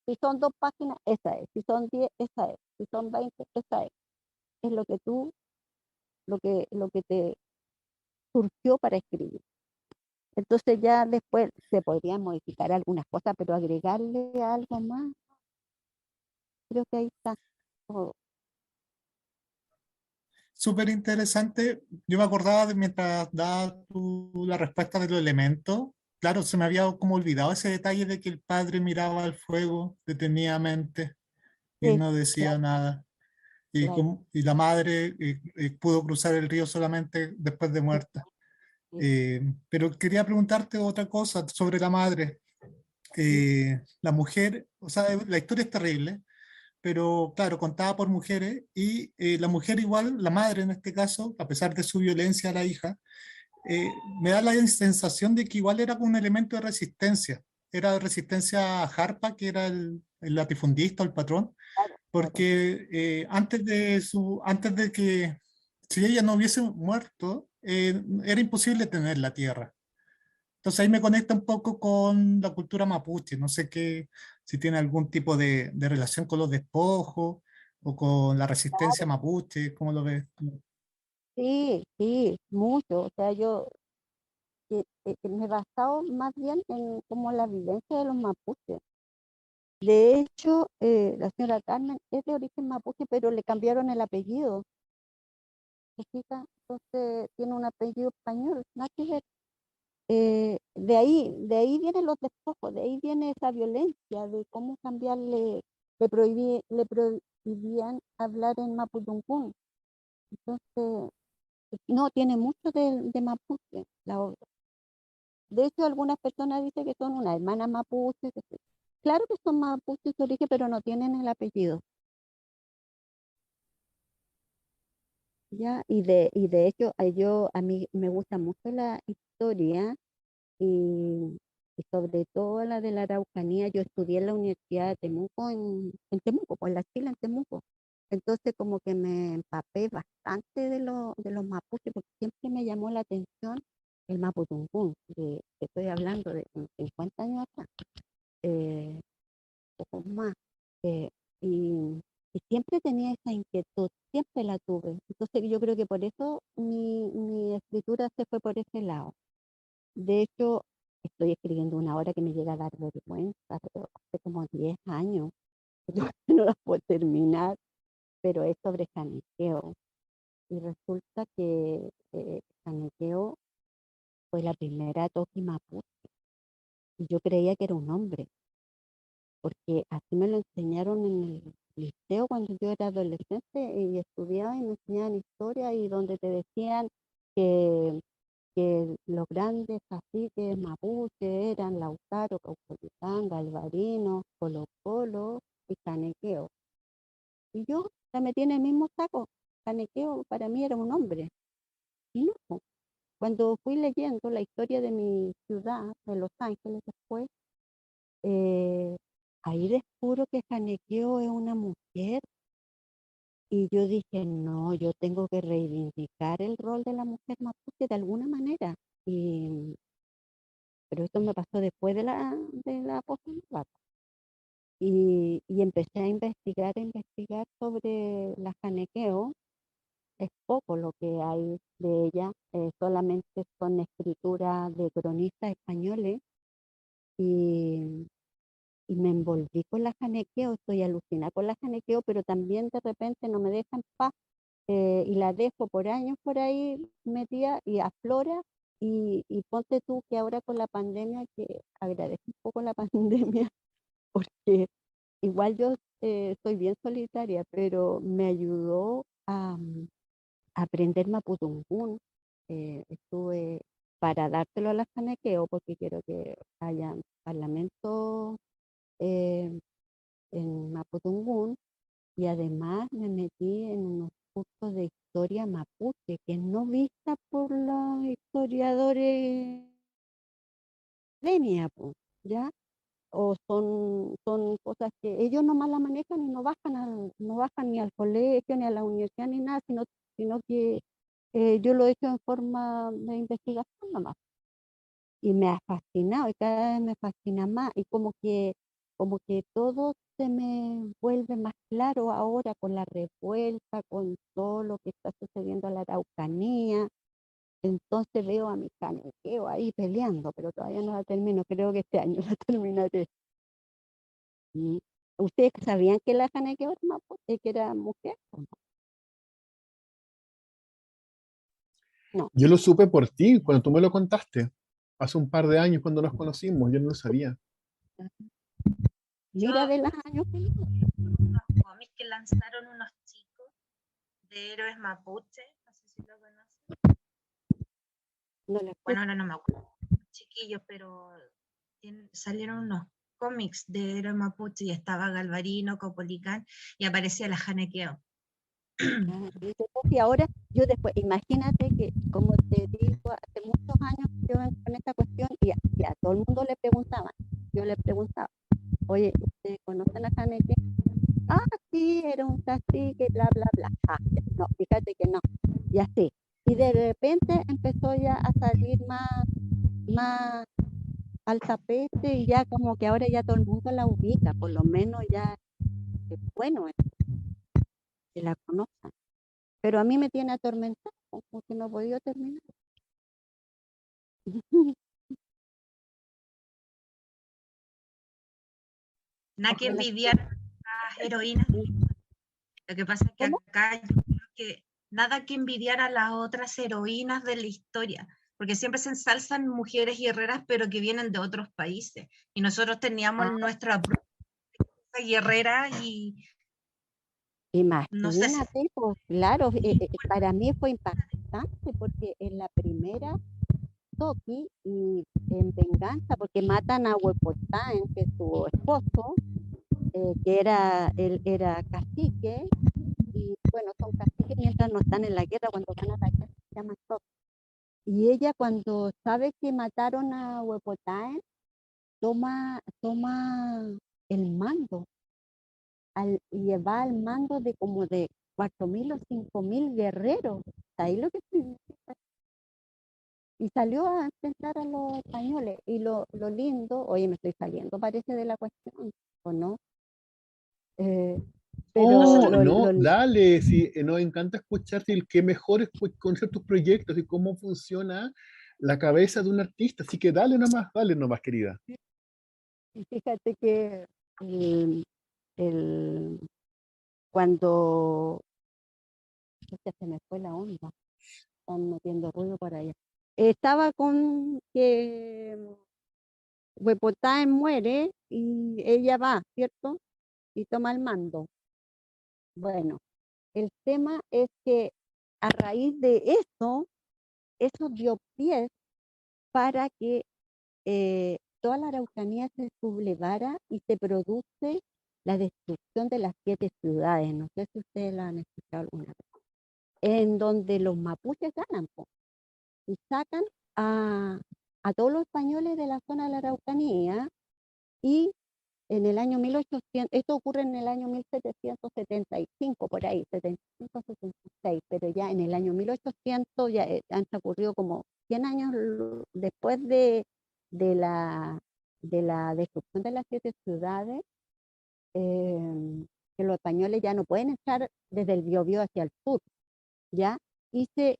Si son 2 páginas, esa es. Si son 10, esa es. Si son 20, esa es. Es lo que tú, lo que te surgió para escribir. Entonces ya después se podrían modificar algunas cosas, pero agregarle algo más, creo que ahí está todo. Súper interesante. Yo me acordaba de mientras daba la respuesta de los elementos. Claro, se me había como olvidado ese detalle de que el padre miraba al fuego detenidamente y Sí, no decía claro, nada. claro. Y la madre pudo cruzar el río solamente después de Sí, muerta. sí, Pero quería preguntarte otra cosa sobre la madre. sí, La mujer, o sea, la historia es terrible, pero claro, contada por mujeres y la mujer igual, la madre en este caso, a pesar de su violencia a la hija, me da la sensación de que igual era un elemento de resistencia. Era de resistencia a Harpa, que era el latifundista, el patrón, claro, claro. porque antes de que, si ella no hubiese muerto, era imposible tener la tierra. Entonces ahí me conecta un poco con la cultura mapuche. No sé si tiene algún tipo de relación con los despojos o con la resistencia mapuche? ¿Cómo lo ves? Sí, sí, mucho. O sea, yo me he basado más bien en como la vivencia de los mapuches. De hecho, la señora Carmen es de origen mapuche, pero le cambiaron el apellido. ¿Se fija? Entonces tiene un apellido español, nada que ver. De ahí vienen los despojos, de ahí viene esa violencia, de cómo cambiarle, le prohibían hablar en mapudungún. Entonces, no, tiene mucho de mapuche la obra. De hecho, algunas personas dicen que son una hermana mapuche. Claro que son mapuches de origen, pero no tienen el apellido. ¿Ya? Y de hecho, a mí me gusta mucho la historia y sobre todo la de la Araucanía. Yo estudié en la Universidad de Temuco, en Temuco, pues en la Chile, en Temuco. Entonces como que me empapé bastante de los mapuches, porque siempre me llamó la atención el mapudungún, que estoy hablando de 50 años atrás, poco más. eh, y, y siempre tenía esa inquietud, siempre la tuve. Entonces yo creo que por eso mi escritura se fue por ese lado. De hecho, estoy escribiendo una obra que me llega a dar vergüenza, pero hace como 10 años, que no la puedo terminar, pero es sobre Caniqueo. Y resulta que Caniqueo fue la primera toqui mapuche. Y yo creía que era un hombre, porque así me lo enseñaron en el liceo cuando yo era adolescente y estudiaba y me enseñaban historia y donde te decían que los grandes caciques mapuche eran Lautaro, Caupolicán, Galvarino, Colo Colo y Canequeo. Y yo la metí en el mismo saco. Canequeo para mí era un hombre. Y no, po. Cuando fui leyendo la historia de mi ciudad, de Los Ángeles después, eh, ahí descubro que Canequeo es una mujer. Y yo dije, no, yo tengo que reivindicar el rol de la mujer mapuche de alguna manera. Y pero esto me pasó después de la posgrado. Y empecé a investigar sobre la Janequeo. Es poco lo que hay de ella, solamente son escrituras de cronistas españoles y, y me envolví con la Janequeo, estoy alucinada con la Janequeo, pero también de repente no me dejan paz y la dejo por años por ahí metida y aflora y ponte tú que ahora con la pandemia, que agradezco un poco la pandemia, porque igual yo soy bien solitaria, pero me ayudó a aprender mapudungún. Estuve para dártelo a la Janequeo, porque quiero que haya parlamento eh, en mapudungún, y además me metí en unos cursos de historia mapuche, que no vista por los historiadores academia, po, ¿ya? O son cosas que ellos nomás la manejan y no bajan ni al colegio, ni a la universidad, ni nada, sino que yo lo he hecho en forma de investigación nomás. Y me ha fascinado y cada vez me fascina más y como que todo se me vuelve más claro ahora con la revuelta, con todo lo que está sucediendo en la Araucanía. Entonces veo a mi Canequeo ahí peleando, pero todavía no la termino, creo que este año la terminaré. ¿Mm? ¿Ustedes sabían que la Canequeo era que era mujer? ¿O no? Yo lo supe por ti, cuando tú me lo contaste, hace un par de años cuando nos conocimos, yo no lo sabía. No. Yo Mira de los años que no. unos cómics que lanzaron unos chicos de héroes mapuche, no sé si lo conocen. No la Bueno, escucho. ahora no me acuerdo, chiquillos, pero salieron unos cómics de héroes mapuche y estaba Galvarino, Copolicán y aparecía la Janequeo. Ah, y después, y ahora yo después, imagínate que, como te digo, hace muchos años yo con esta cuestión y a todo el mundo le preguntaba, yo le preguntaba, oye, ¿ustedes conocen a Haneke? Ah, sí, era un cacique, bla, bla, bla. Ah, ya, no, fíjate que no, y así. Y de repente empezó ya a salir más al tapete y ya como que ahora ya todo el mundo la ubica, por lo menos ya, bueno, que la conozcan. Pero a mí me tiene atormentada, como que no he podido terminar. Nada que Ojalá. envidiar a las heroínas. Lo que pasa es que ¿Cómo? acá yo creo que nada que envidiar a las otras heroínas de la historia, porque siempre se ensalzan mujeres guerreras, pero que vienen de otros países. Y nosotros teníamos Ah, nuestra propia guerrera y no sé si imagínate, pues claro, para mí fue impactante porque en la primera Toki y en venganza, porque matan a Huepotaen, que es su esposo, que él era cacique, y bueno, son caciques mientras no están en la guerra, cuando van a la guerra se llaman Toki. Y ella cuando sabe que mataron a Huepotaen, toma el mando, y va al mando de como de 4.000 o 5.000 guerreros. Ahí lo que significa. Y salió a enfrentar a los españoles. Y lo lindo, oye, me estoy saliendo, parece de la cuestión, ¿o no? Eh, pero No, no, dale, sí, nos encanta escucharte y el que mejor es conocer tus proyectos y cómo funciona la cabeza de un artista. Así que dale nomás, querida. y fíjate que el- el- cuando ya se me fue la onda, están metiendo ruido por allá. Estaba con que Huepotaen muere y ella va, ¿cierto? Y toma el mando. Bueno, el tema es que a raíz de eso dio pie para que toda la Araucanía se sublevara y se produce la destrucción de las 7 ciudades. No sé si ustedes la han escuchado alguna vez. En donde los mapuches ganan, po, y sacan a, a todos los españoles de la zona de la Araucanía y en el año 1800, esto ocurre en el año 1775, por ahí, 75, 76, pero ya en el año 1800 ya han transcurrido como 100 años después de la, de la destrucción de las 7 ciudades, que los españoles ya no pueden entrar desde el Biobío hacia el sur, ¿ya? Y se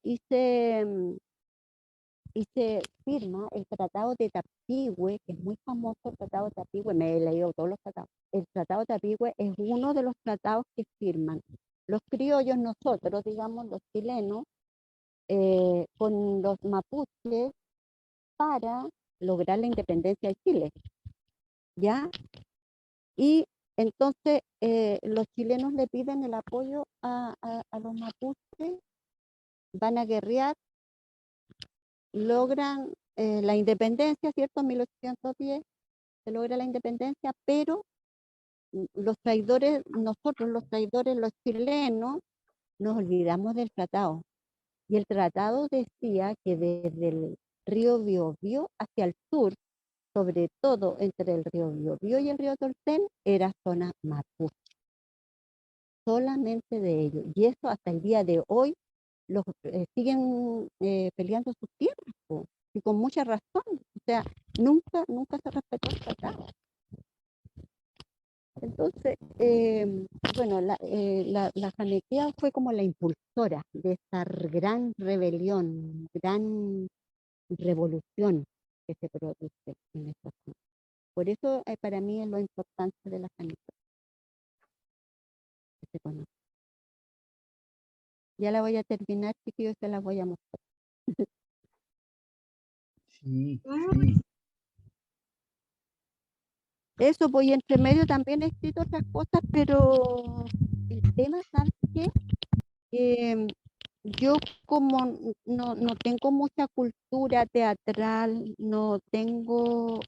firma el Tratado de Tapigüe, que es muy famoso el Tratado de Tapigüe, me he leído todos los tratados. El Tratado de Tapigüe es uno de los tratados que firman los criollos, nosotros, digamos, los chilenos, con los mapuches para lograr la independencia de Chile, ¿ya? Y entonces los chilenos le piden el apoyo a los mapuches, van a guerrear, logran la independencia, ¿cierto? En 1810 se logra la independencia, pero los traidores, nosotros los traidores, los chilenos, nos olvidamos del tratado. Y el tratado decía que desde el río Biobío hacia el sur, sobre todo entre el río Biobío y el río Tortén, era zona mapuche, solamente de ellos. Y eso hasta el día de hoy los siguen peleando sus tierras, po, y con mucha razón. O sea, nunca se respetó el tratado. Entonces, bueno, la Janequea fue como la impulsora de esta gran rebelión, gran revolución que se produce en esta zona. Por eso para mí es lo importante de la Janequea, que se conoce. Ya la voy a terminar, chiquillos, se la voy a mostrar. Sí, Uy, sí. Eso, voy entre medio también he escrito otras cosas, pero el tema, ¿sabes qué? Em, yo como no tengo mucha cultura teatral, no tengo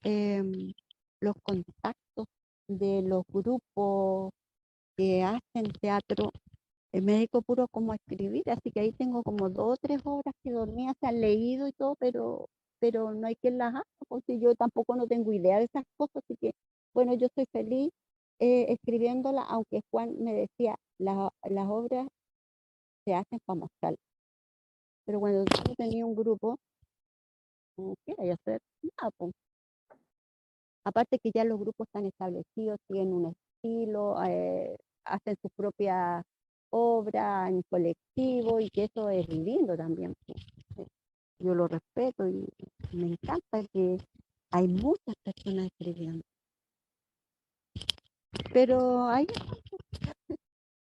los contactos de los grupos que hacen teatro, me dedico puro como a escribir, así que ahí tengo como 2 o 3 obras que dormía, se han leído y todo, pero no hay quien las haga, porque yo tampoco no tengo idea de esas cosas, así que bueno, yo estoy feliz escribiéndolas, aunque Juan me decía, las obras se hacen para mostrar. Pero cuando tú tenías un grupo, ¿qué hay que hacer? Nada, pues. Aparte que ya los grupos están establecidos, tienen un estilo, hacen sus propias obra en colectivo y que eso es lindo también, pues. Yo lo respeto y me encanta que hay muchas personas escribiendo, pero hay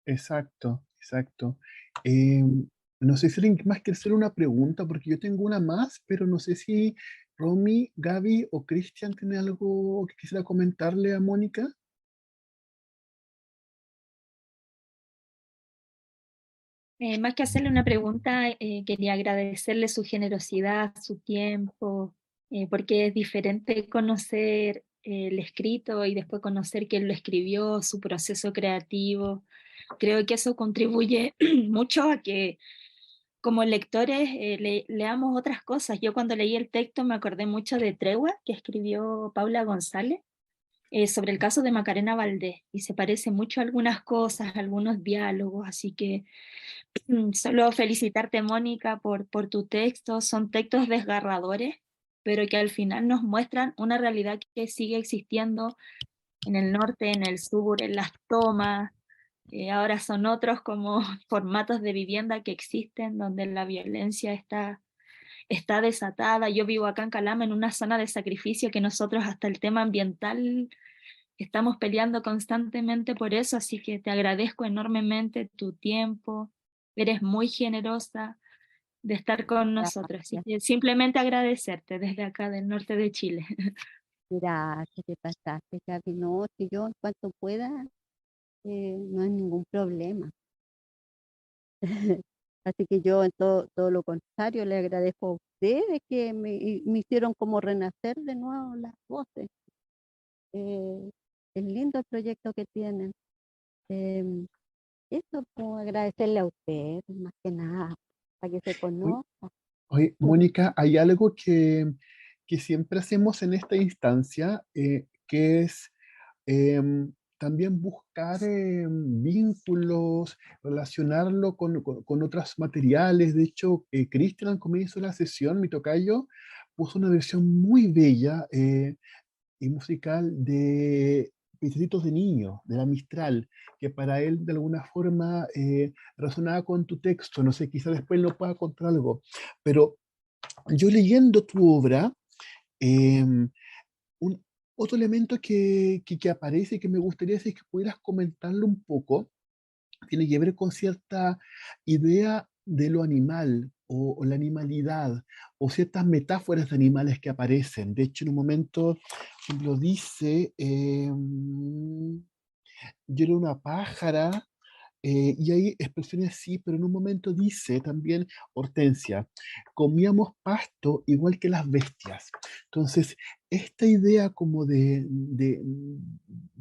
Exacto, exacto. Em, no sé si alguien más quiere hacer una pregunta, porque yo tengo una más, pero no sé si Romy, Gaby o Cristian tiene algo que quisiera comentarle a Mónica. Más que hacerle una pregunta, quería agradecerle su generosidad, su tiempo, porque es diferente conocer el escrito y después conocer quién lo escribió, su proceso creativo. Creo que eso contribuye mucho a que como lectores leamos otras cosas. Yo cuando leí el texto me acordé mucho de Tregua, que escribió Paula González, sobre el caso de Macarena Valdés, y se parece mucho a algunas cosas, a algunos diálogos, así que solo felicitarte, Mónica, por tu texto. Son textos desgarradores, pero que al final nos muestran una realidad que sigue existiendo en el norte, en el sur, en las tomas. Ahora son otros como formatos de vivienda que existen donde la violencia está desatada. Yo vivo acá en Calama, en una zona de sacrificio que nosotros hasta el tema ambiental estamos peleando constantemente por eso, así que te agradezco enormemente tu tiempo. Eres muy generosa de estar con nosotros, así gracias. que simplemente agradecerte desde acá del norte de Chile. Mira, que te pasaste, Gaby. No, si yo en cuanto pueda, no hay ningún problema. Así que yo en todo lo contrario le agradezco a ustedes que me hicieron como renacer de nuevo las voces. Es lindo el proyecto que tienen. Em, Eso, pues, agradecerle a ustedes, más que nada, para que se Oye, conozca. oye, Mónica, hay algo que siempre hacemos en esta instancia, que es también buscar vínculos, relacionarlo con otros materiales. De hecho, Cristian al comienzo de la sesión, mi tocayo, puso una versión muy bella y musical de Piecitos de Niño, de la Mistral, que para él de alguna forma resonaba con tu texto. No sé, quizá después lo pueda contar algo, pero yo leyendo tu obra, em, un, otro elemento que aparece y que me gustaría si es que pudieras comentarlo un poco, tiene que ver con cierta idea de lo animal o la animalidad o ciertas metáforas de animales que aparecen. De hecho, en un momento, por ejemplo, dice, yo era una pájara, y hay expresiones así, pero en un momento dice también Hortensia, comíamos pasto igual que las bestias. Entonces, esta idea como de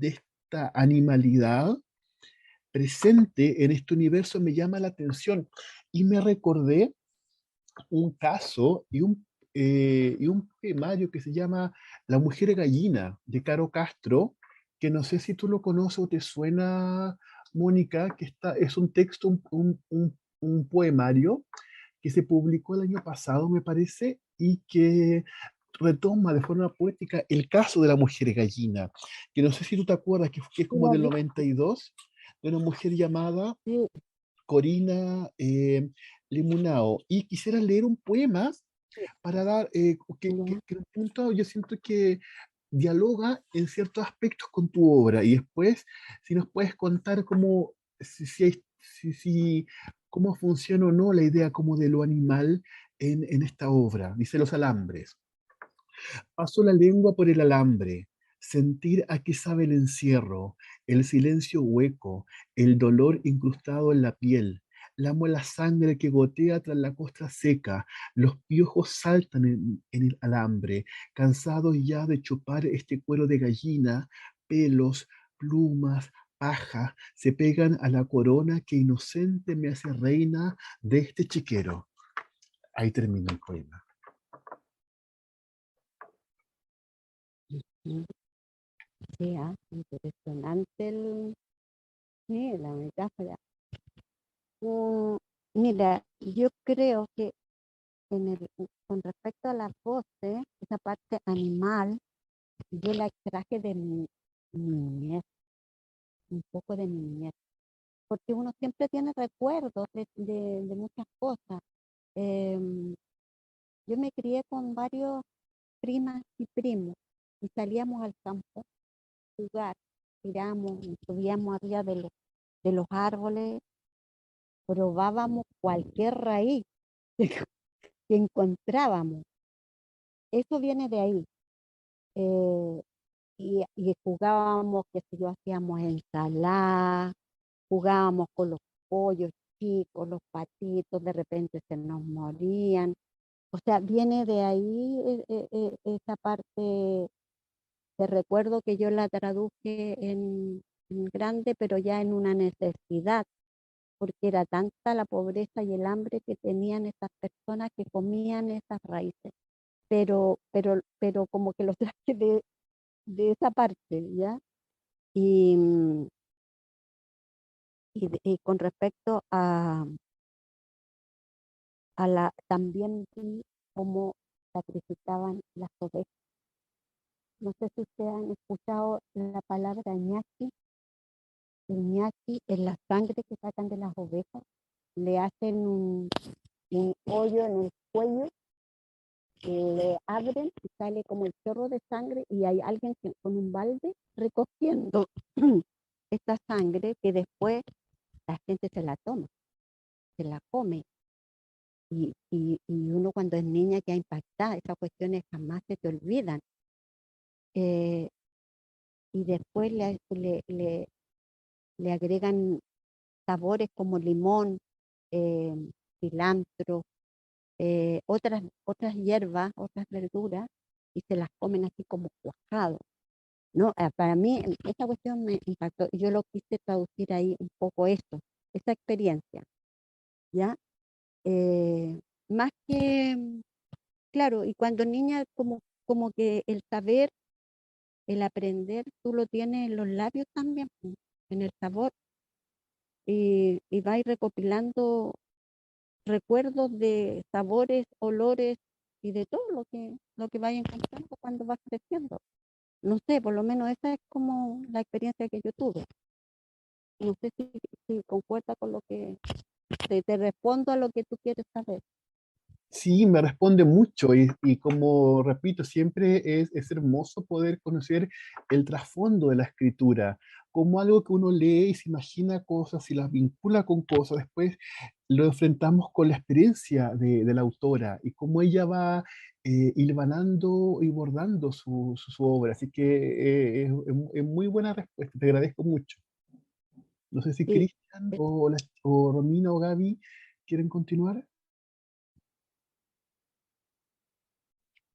esta animalidad presente en este universo me llama la atención y me recordé un caso y un poemario que se llama La mujer gallina de Caro Castro, que no sé si tú lo conoces o te suena, Mónica, es un texto, un poemario que se publicó el año pasado, me parece, y que retoma de forma poética el caso de la mujer gallina, que no sé si tú te acuerdas, que es Sí, como lo del vi, 92, de una mujer llamada sí, Corina Limunao. Y quisiera leer un poema para dar, ya. que en un punto yo siento que dialoga en ciertos aspectos con tu obra. Y después, si nos puedes contar cómo, cómo funciona o no la idea como de lo animal en esta obra. Dice Los alambres. Paso la lengua por el alambre, sentir a qué sabe el encierro, el silencio hueco, el dolor incrustado en la piel. Lamo la sangre que gotea tras la costra seca, los piojos saltan en el alambre, cansados ya de chupar este cuero de gallina, pelos, plumas, paja, se pegan a la corona que inocente me hace reina de este chiquero. Ahí termina el poema. Mm, sí, impresionante sí, la metáfora. Mm, Mira, yo creo que con respecto a las voces, esa parte animal, yo la extraje de mi niñez, un poco de mi niñez. porque uno siempre tiene recuerdos de muchas cosas. Em, yo me crié con varios primas y primos y salíamos al campo a jugar, tiramos, y subíamos arriba de los árboles, probábamos cualquier raíz que encontrábamos. Eso viene de ahí. Eh, y jugábamos, qué sé yo, hacíamos ensalada, jugábamos con los pollos chicos, los patitos, de repente se nos morían. O sea, viene de ahí esa parte de recuerdo que yo la traduje en grande, pero ya en una necesidad, porque era tanta la pobreza y el hambre que tenían esas personas que comían esas raíces. Pero como que lo traje de esa parte, ¿ya? Y, y con respecto a también vi cómo sacrificaban las ovejas. No sé si ustedes han escuchado la palabra ñaqui. El ñaqui es la sangre que sacan de las ovejas. Le hacen un hoyo en el cuello, le abren y sale como el chorro de sangre y hay alguien con un balde recogiendo esta sangre que después la gente se la toma, se la come. Y uno cuando es niña queda impactada, esas cuestiones jamás se te olvidan. Eh, y después le agregan sabores como limón, eh, cilantro, otras hierbas, otras verduras, y se las comen así como cuajado, ¿no? Para mí esa cuestión me impactó. Yo lo quise traducir ahí un poco esto, esa experiencia, ¿ya? Eh, más que, claro, y cuando niña como que el saber, el aprender, tú lo tienes en los labios también, pues, en el sabor, y vas recopilando recuerdos de sabores, olores y de todo lo que vaya encontrando cuando vas creciendo. No sé, por lo menos esa es como la experiencia que yo tuve. No sé si concuerda con lo que te respondo a lo que tú quieres saber. Sí, me responde mucho y como repito, siempre es hermoso poder conocer el trasfondo de la escritura, como algo que uno lee y se imagina cosas y las vincula con cosas, después lo enfrentamos con la experiencia de la autora y cómo ella va hilvanando y bordando su obra. Así que es muy buena respuesta, te agradezco mucho. No sé si Sí, Cristian o Romina o Gaby quieren continuar.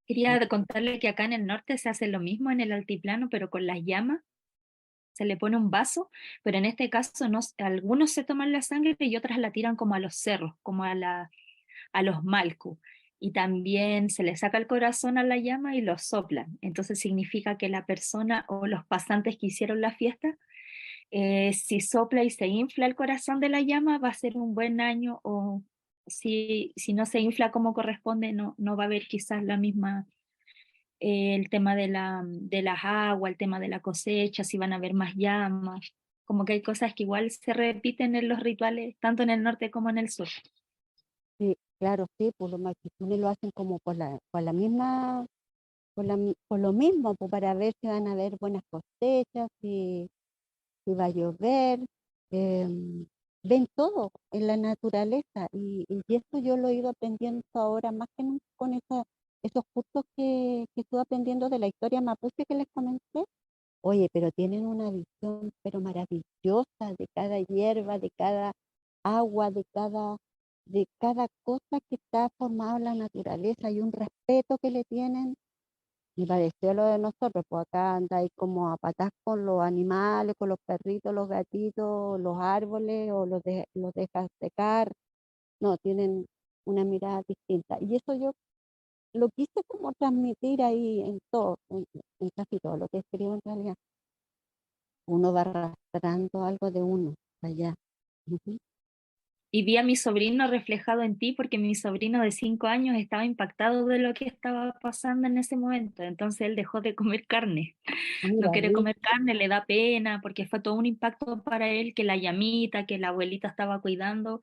Quería contarle que acá en el norte se hace lo mismo en el altiplano, pero con las llamas. Se le pone un vaso, pero en este caso no, algunos se toman la sangre y otras la tiran como a los cerros, como a los malcu. Y también se le saca el corazón a la llama y lo soplan. Entonces significa que la persona o los pasantes que hicieron la fiesta, si sopla y se infla el corazón de la llama, va a ser un buen año, o si no se infla como corresponde, no va a haber quizás la misma, el tema de las aguas, el tema de la cosecha, si van a haber más llamas, como que hay cosas que igual se repiten en los rituales, tanto en el norte como en el sur. sí, claro, sí, por los machifunes lo hacen como por la misma, por lo mismo, pues, para ver si van a haber buenas cosechas, si va a llover, ven todo en la naturaleza y esto yo lo he ido aprendiendo ahora más que nunca con esos cursos que estuve aprendiendo de la historia mapuche que les comenté. Oye, pero tienen una visión pero maravillosa de cada hierba, de cada agua, de cada cosa que está formada en la naturaleza y un respeto que le tienen. Me pareció lo de nosotros, pues acá anda ahí como a patas con los animales, con los perritos, los gatitos, los árboles, o los dejas secar. No, tienen una mirada distinta. Y eso yo lo quise como transmitir ahí en todo, en casi todo lo que escribo en realidad. Uno va arrastrando algo de uno allá. Ujú. y vi a mi sobrino reflejado en ti, porque mi sobrino de 5 años estaba impactado de lo que estaba pasando en ese momento. Entonces él dejó de comer carne. No Mira, quiere ¿viste? comer carne, le da pena, porque fue todo un impacto para él que la llamita, que la abuelita estaba cuidando,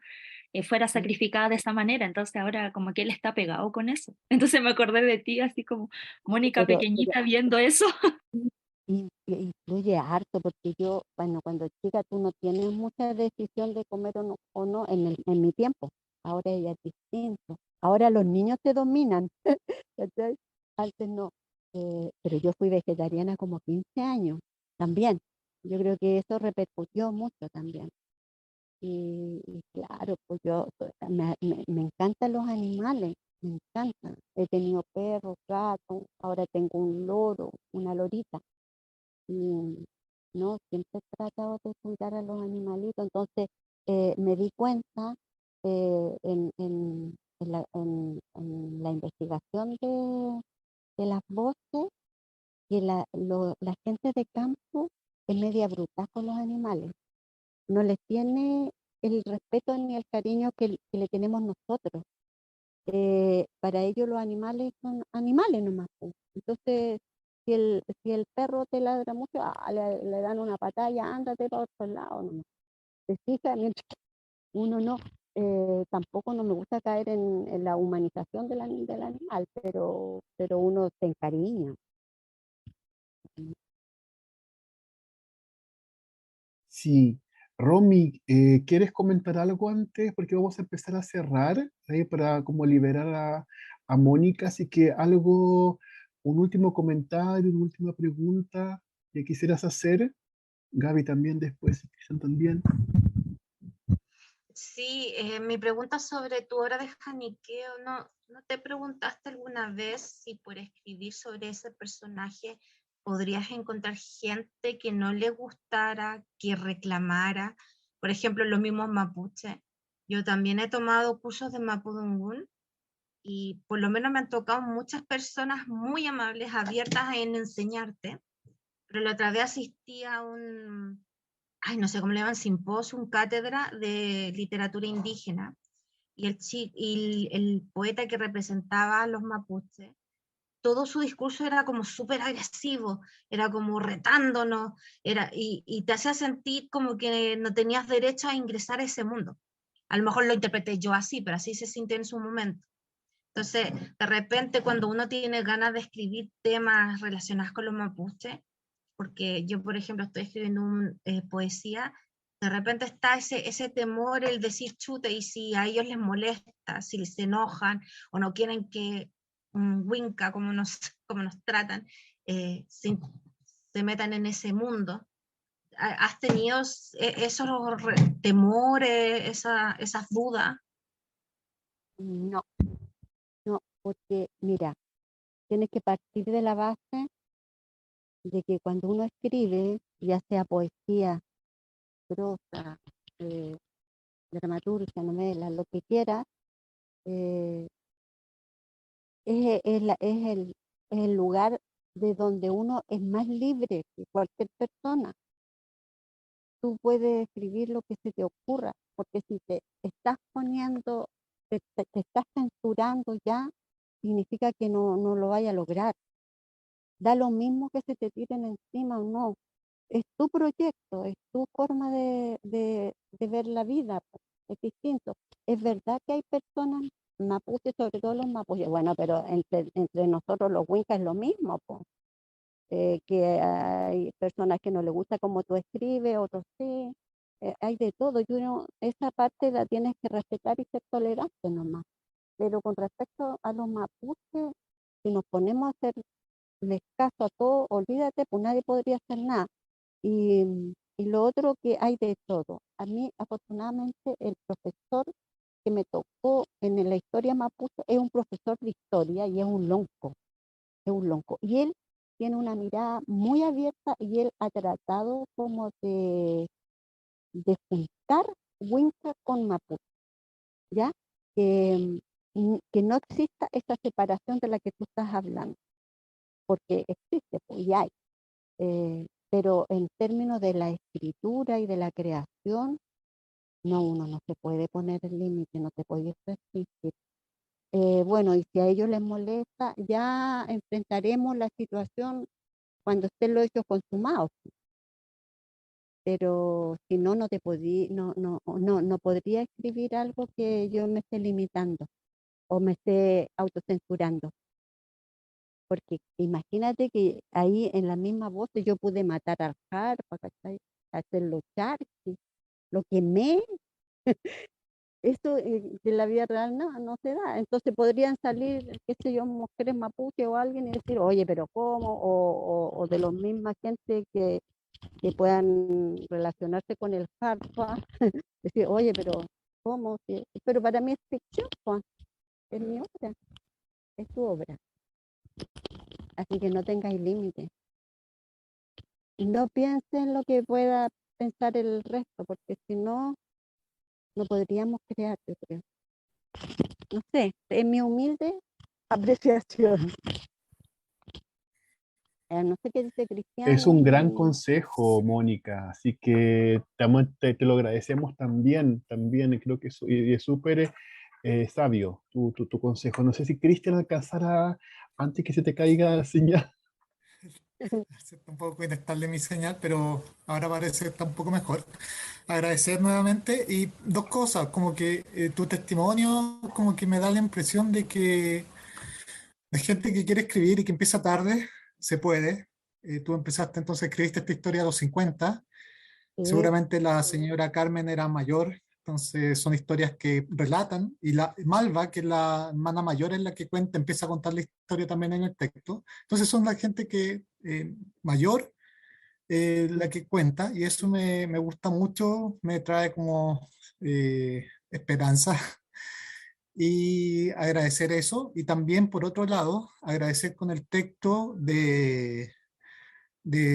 fuera sacrificada de esa manera. Entonces ahora como que él está pegado con eso. Entonces me acordé de ti, así como Mónica Pero pequeñita viendo eso. influye harto, porque yo, bueno, cuando chica tú no tienes mucha decisión de comer o no en mi tiempo. Ahora ya es distinto. Ahora los niños te dominan. ¿Cachai? Antes no. Pero yo fui vegetariana como 15 años también. Yo creo que eso repercutió mucho también. Y claro, pues me encantan los animales, me encantan. He tenido perros, gatos, ahora tengo un loro, una lorita. Y no, siempre he tratado de cuidar a los animalitos. Entonces me di cuenta en la investigación de las voces que la gente de campo es media bruta con los animales. No les tiene el respeto ni el cariño que le tenemos nosotros. Para ellos los animales son animales nomás, po. Entonces, si el perro te ladra mucho, le dan una patada, ándate para otro lado nomás. ¿Te fijas? Mientras que uno no, tampoco no me gusta caer en la humanización del animal, pero uno se encariña. Sí, Romy, ¿quieres comentar algo antes? Porque vamos a empezar a cerrar, para como liberar a Mónica, así que algo, un último comentario, una última pregunta que quisieras hacer. Gaby también después, y Cristian también. Sí, mi pregunta sobre tu hora de janiqueo, ¿no te preguntaste alguna vez si por escribir sobre ese personaje podrías encontrar gente que no le gustara, que reclamara? Por ejemplo, los mismos mapuches. Yo también he tomado cursos de mapudungún y por lo menos me han tocado muchas personas muy amables, abiertas en enseñarte, pero la otra vez asistí a no sé cómo le llaman, simposio, cátedra de literatura indígena, y el poeta que representaba a los mapuches, todo su discurso era como súper agresivo, era como retándonos, y te hacía sentir como que no tenías derecho a ingresar a ese mundo. A lo mejor lo interpreté yo así, pero así se sintió en su momento. Entonces, de repente, cuando uno tiene ganas de escribir temas relacionados con los mapuches, porque yo, por ejemplo, estoy escribiendo poesía, de repente está ese temor, el decir chute, y si a ellos les molesta, si se enojan o no quieren que un winca, como nos tratan, se metan en ese mundo. ¿Has tenido esos temores, esas dudas? No, no, porque mira, tienes que partir de la base de que cuando uno escribe, ya sea poesía, prosa, eh, dramaturgia, novela, lo que quieras, eh, es el lugar de donde uno es más libre que cualquier persona. Tú puedes escribir lo que se te ocurra, porque si te estás poniendo, te estás censurando ya, significa que no lo vaya a lograr. Da lo mismo que se te tiren encima o no. Es tu proyecto, es tu forma de ver la vida, pues, es distinto. Es verdad que hay personas mapuches, sobre todo los mapuches, bueno, pero entre nosotros los wincas es lo mismo, pues, que hay personas que no les gusta cómo tú escribes, otros sí, hay de todo, y uno, esa parte la tienes que respetar y ser tolerante nomás. Pero con respecto a los mapuches, si nos ponemos a hacerles caso a todo, olvídate, pues nadie podría hacer nada. Y lo otro que hay de todo. A mí, afortunadamente, el profesor que me tocó en la historia mapuche es un profesor de historia y es un lonco. Y él tiene una mirada muy abierta y él ha tratado como de juntar Winca con mapuche, ¿ya? Que no exista esta separación de la que tú estás hablando, porque existe, pues, y hay. Pero en términos de la escritura y de la creación, no, uno no se puede poner el límite, no te puedes restringir. Bueno, y si a ellos les molesta, ya enfrentaremos la situación cuando estén los hechos consumados. Pero si no, no te podí, no podría escribir algo que yo me esté limitando o me esté autocensurando. Porque imagínate que ahí en la misma voz yo pude matar al Jarpa, ¿cachai? Hacerlo charqui, lo quemé. Eso de la vida real no se da. Entonces podrían salir, qué sé yo, mujeres mapuche o alguien y decir, oye, pero ¿cómo? O de los misma gente que puedan relacionarse con el Jarpa, decir, oye, pero ¿cómo? Pero para mí es ficción, pues, es mi obra, es tu obra. Así que no tengáis límites. No piensen lo que pueda pensar el resto, porque si no, no podríamos crear, yo creo. No sé, es mi humilde apreciación. No sé qué dice Es Cristian un gran y consejo, Mónica, así que te lo agradecemos también, y creo que y es súper sabio tu consejo. No sé si Cristian alcanzará antes que se te caiga la señal. Está un poco inestable mi señal, pero ahora parece que está un poco mejor. Agradecer nuevamente y dos cosas, como que tu testimonio como que me da la impresión de que hay gente que quiere escribir y que empieza tarde, se puede. Tú empezaste entonces, escribiste esta historia a los 50. sí, Seguramente la señora Carmen era mayor, entonces son historias que relatan, y la Malva, que es la hermana mayor, es la que cuenta, empieza a contar la historia también en el texto. Entonces son la gente que mayor, la que cuenta, y eso me gusta mucho, me trae como esperanza. Y agradecer eso, y también por otro lado, agradecer con el texto de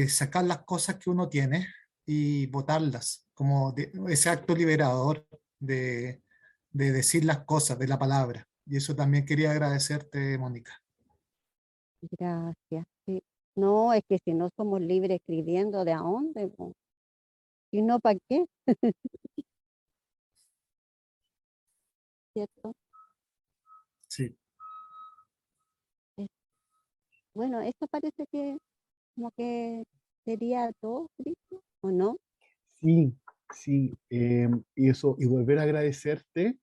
sacar las cosas que uno tiene y botarlas, como ese acto liberador de, de decir las cosas, de la palabra. Y eso también quería agradecerte, Mónica. gracias. Sí. No, es que si no somos libres escribiendo, ¿de a dónde, po? Si no, ¿para qué? ¿Cierto? Sí. Eh, Bueno, esto parece que como que sería todo, Cristo, ¿o no? Sí, sí, y eso, y volver a agradecerte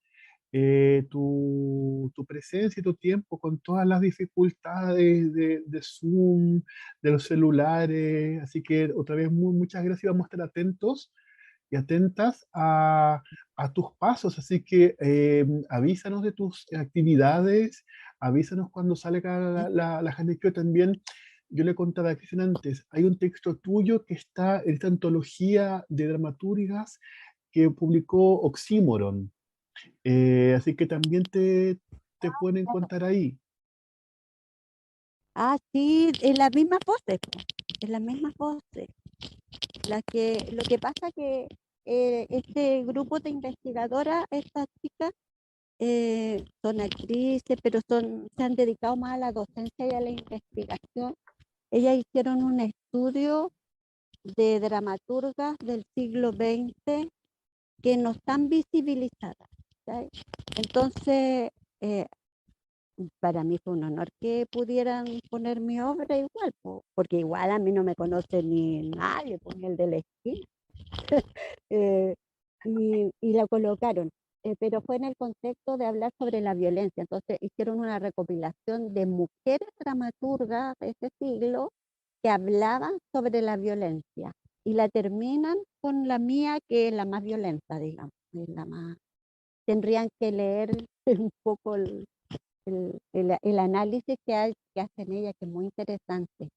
tu presencia y tu tiempo con todas las dificultades de Zoom, de los celulares. Así que otra vez muchas gracias. Vamos a estar atentos y atentas a tus pasos. Así que avísanos de tus actividades, avísanos cuando salga la Hanekyo también. Yo le contaba a Cristian antes, hay un texto tuyo que está en esta antología de dramaturgas que publicó Oxímoron. Así que también te pueden Claro. encontrar ahí. Ah, sí, en las mismas voces, po, en las mismas voces. Lo que pasa que este grupo de investigadoras, estas chicas, son actrices, pero se han dedicado más a la docencia y a la investigación. Ellas hicieron un estudio de dramaturgas del siglo XX que no están visibilizadas. ¿Sabes? Entonces, eh, para mí fue un honor que pudieran poner mi obra igual, porque igual a mí no me conoce ni nadie, pues, ni el de la esquina, eh, y la colocaron. Pero fue en el contexto de hablar sobre la violencia. Entonces hicieron una recopilación de mujeres dramaturgas de ese siglo que hablaban sobre la violencia y la terminan con la mía, que es la más violenta, digamos, es la más. Tendrían que leer un poco el análisis que hacen ellas, que es muy interesante.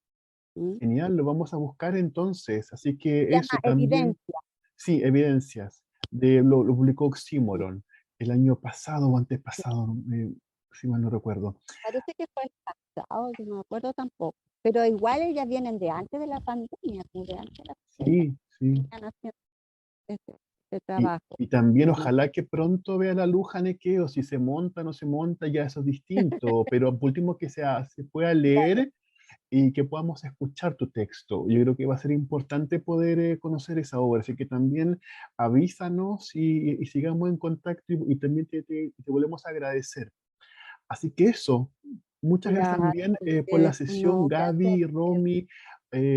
¿Mm? Genial, lo vamos a buscar entonces. Así Se que eso llama también, Evidencia. sí, evidencias. Lo publicó Oxímoron el año pasado o antes pasado, si mal no recuerdo. Parece que fue el pasado, yo no me acuerdo tampoco. Pero igual ellas vienen de antes de la pandemia, pues, de antes de la pandemia, Sí, sí. están haciendo este Y, trabajo. y también Sí. ojalá que pronto vea la luz Hanekeo, si se monta o no se monta, ya eso es distinto, pero por último que se pueda Claro, leer y que podamos escuchar tu texto. Yo creo que va a ser importante poder conocer esa obra, así que también avísanos y sigamos en contacto y también te volvemos a agradecer. Así que eso, muchas gracias Claro, también por la eso sesión, no, gracias. Gaby, Romy,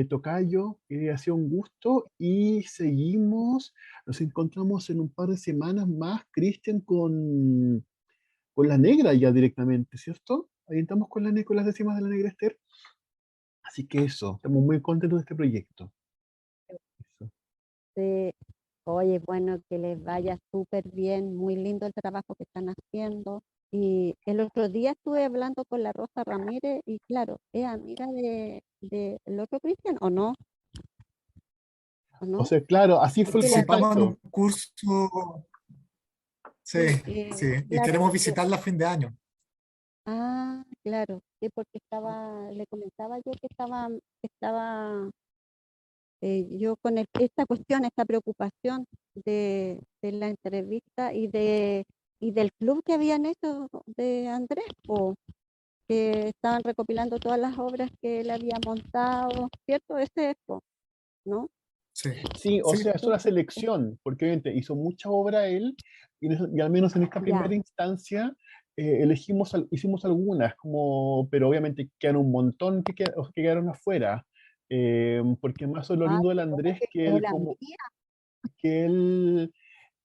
Tocayo, ha sido un gusto y seguimos, nos encontramos en un par de semanas más, Cristian, con la negra ya directamente, ¿cierto? Ahí estamos con las décimas de la negra Esther. Así que eso, estamos muy contentos de este proyecto. Eso. Sí. Oye, bueno, que les vaya súper bien, muy lindo el trabajo que están haciendo. Y el otro día estuve hablando con la Rosa Ramírez y claro, es amiga de el otro Cristian, ¿o no? ¿O O no? sea, claro, así Es fue el que la Participamos en Rosa, contacto. un curso, sí, sí, sí, y claro, queremos visitarla a fin de año. claro, sí, porque le comentaba yo que estaba yo con esta cuestión, esta preocupación de la entrevista y del club que habían hecho de Andrés, que estaban recopilando todas las obras que él había montado, ¿cierto? Ese es, ¿no? Sí, Sí, o sí, sea, es una Entonces, selección, porque obviamente hizo mucha obra él, y al menos en esta ya, primera instancia hicimos algunas, pero obviamente quedaron un montón que quedaron afuera, porque más lo lindo del ¿cómo Andrés que que quedó él la como mía? que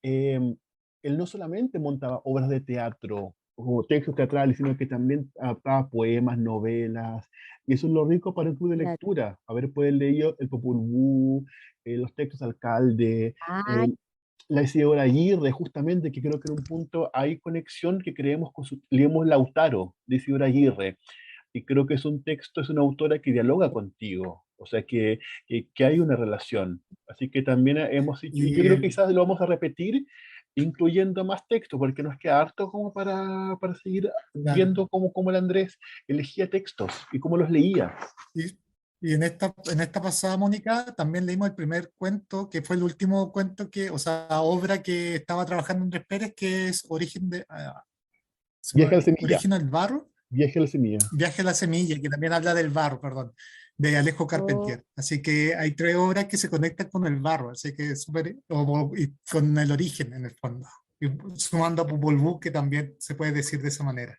eh, él no solamente montaba obras de teatro o textos teatrales, sino que también adaptaba poemas, novelas, y eso es lo rico para un club de Claro. lectura, haber poder leer el Popol Vuh, los textos de Alcalde, Ah, eh, la Isidora Aguirre, justamente, que creo que en un punto hay conexión que creemos leemos Lautaro, de Isidora Aguirre, y creo que es un texto, es una autora que dialoga contigo, o sea, que hay una relación. Así que también hemos hecho, y yo creo que y quizás lo vamos a repetir, incluyendo más textos, porque nos queda harto como para seguir claro. viendo cómo el Andrés elegía textos y cómo los leía. Y, y en esta pasada, Mónica, también leímos el primer cuento, que fue el último cuento o sea, obra que estaba trabajando Andrés Pérez, que es Viaje a la semilla, Origen del Barro, viaje a la semilla. Viaje a la Semilla, que también habla del barro, perdón, de Alejo oh, Carpentier. Así que hay tres obras que se conectan con el barro, así que es súper, y con el origen en el fondo. Y sumando a Popol Vuh, que también se puede decir de esa manera.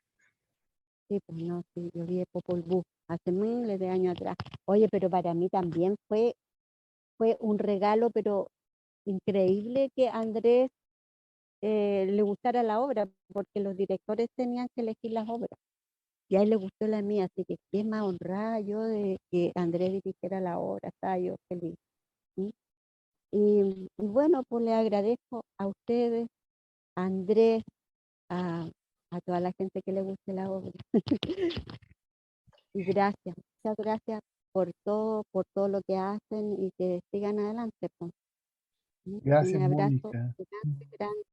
sí, pues no, sí, yo vi Popol Vuh hace miles de años atrás. Oye, pero para mí también fue un regalo, pero increíble que Andrés le gustara la obra, porque los directores tenían que elegir las obras. Y a él le gustó la mía, así que qué más honrada yo de que Andrés dirigiera la obra, estaba yo feliz. ¿Sí? Y bueno, pues le agradezco a ustedes, a Andrés, a toda la gente que le guste la obra. Y gracias, muchas gracias por todo lo que hacen y que sigan adelante. Pues. ¿Sí? Un Gracias, abrazo Mónica. grande, grande.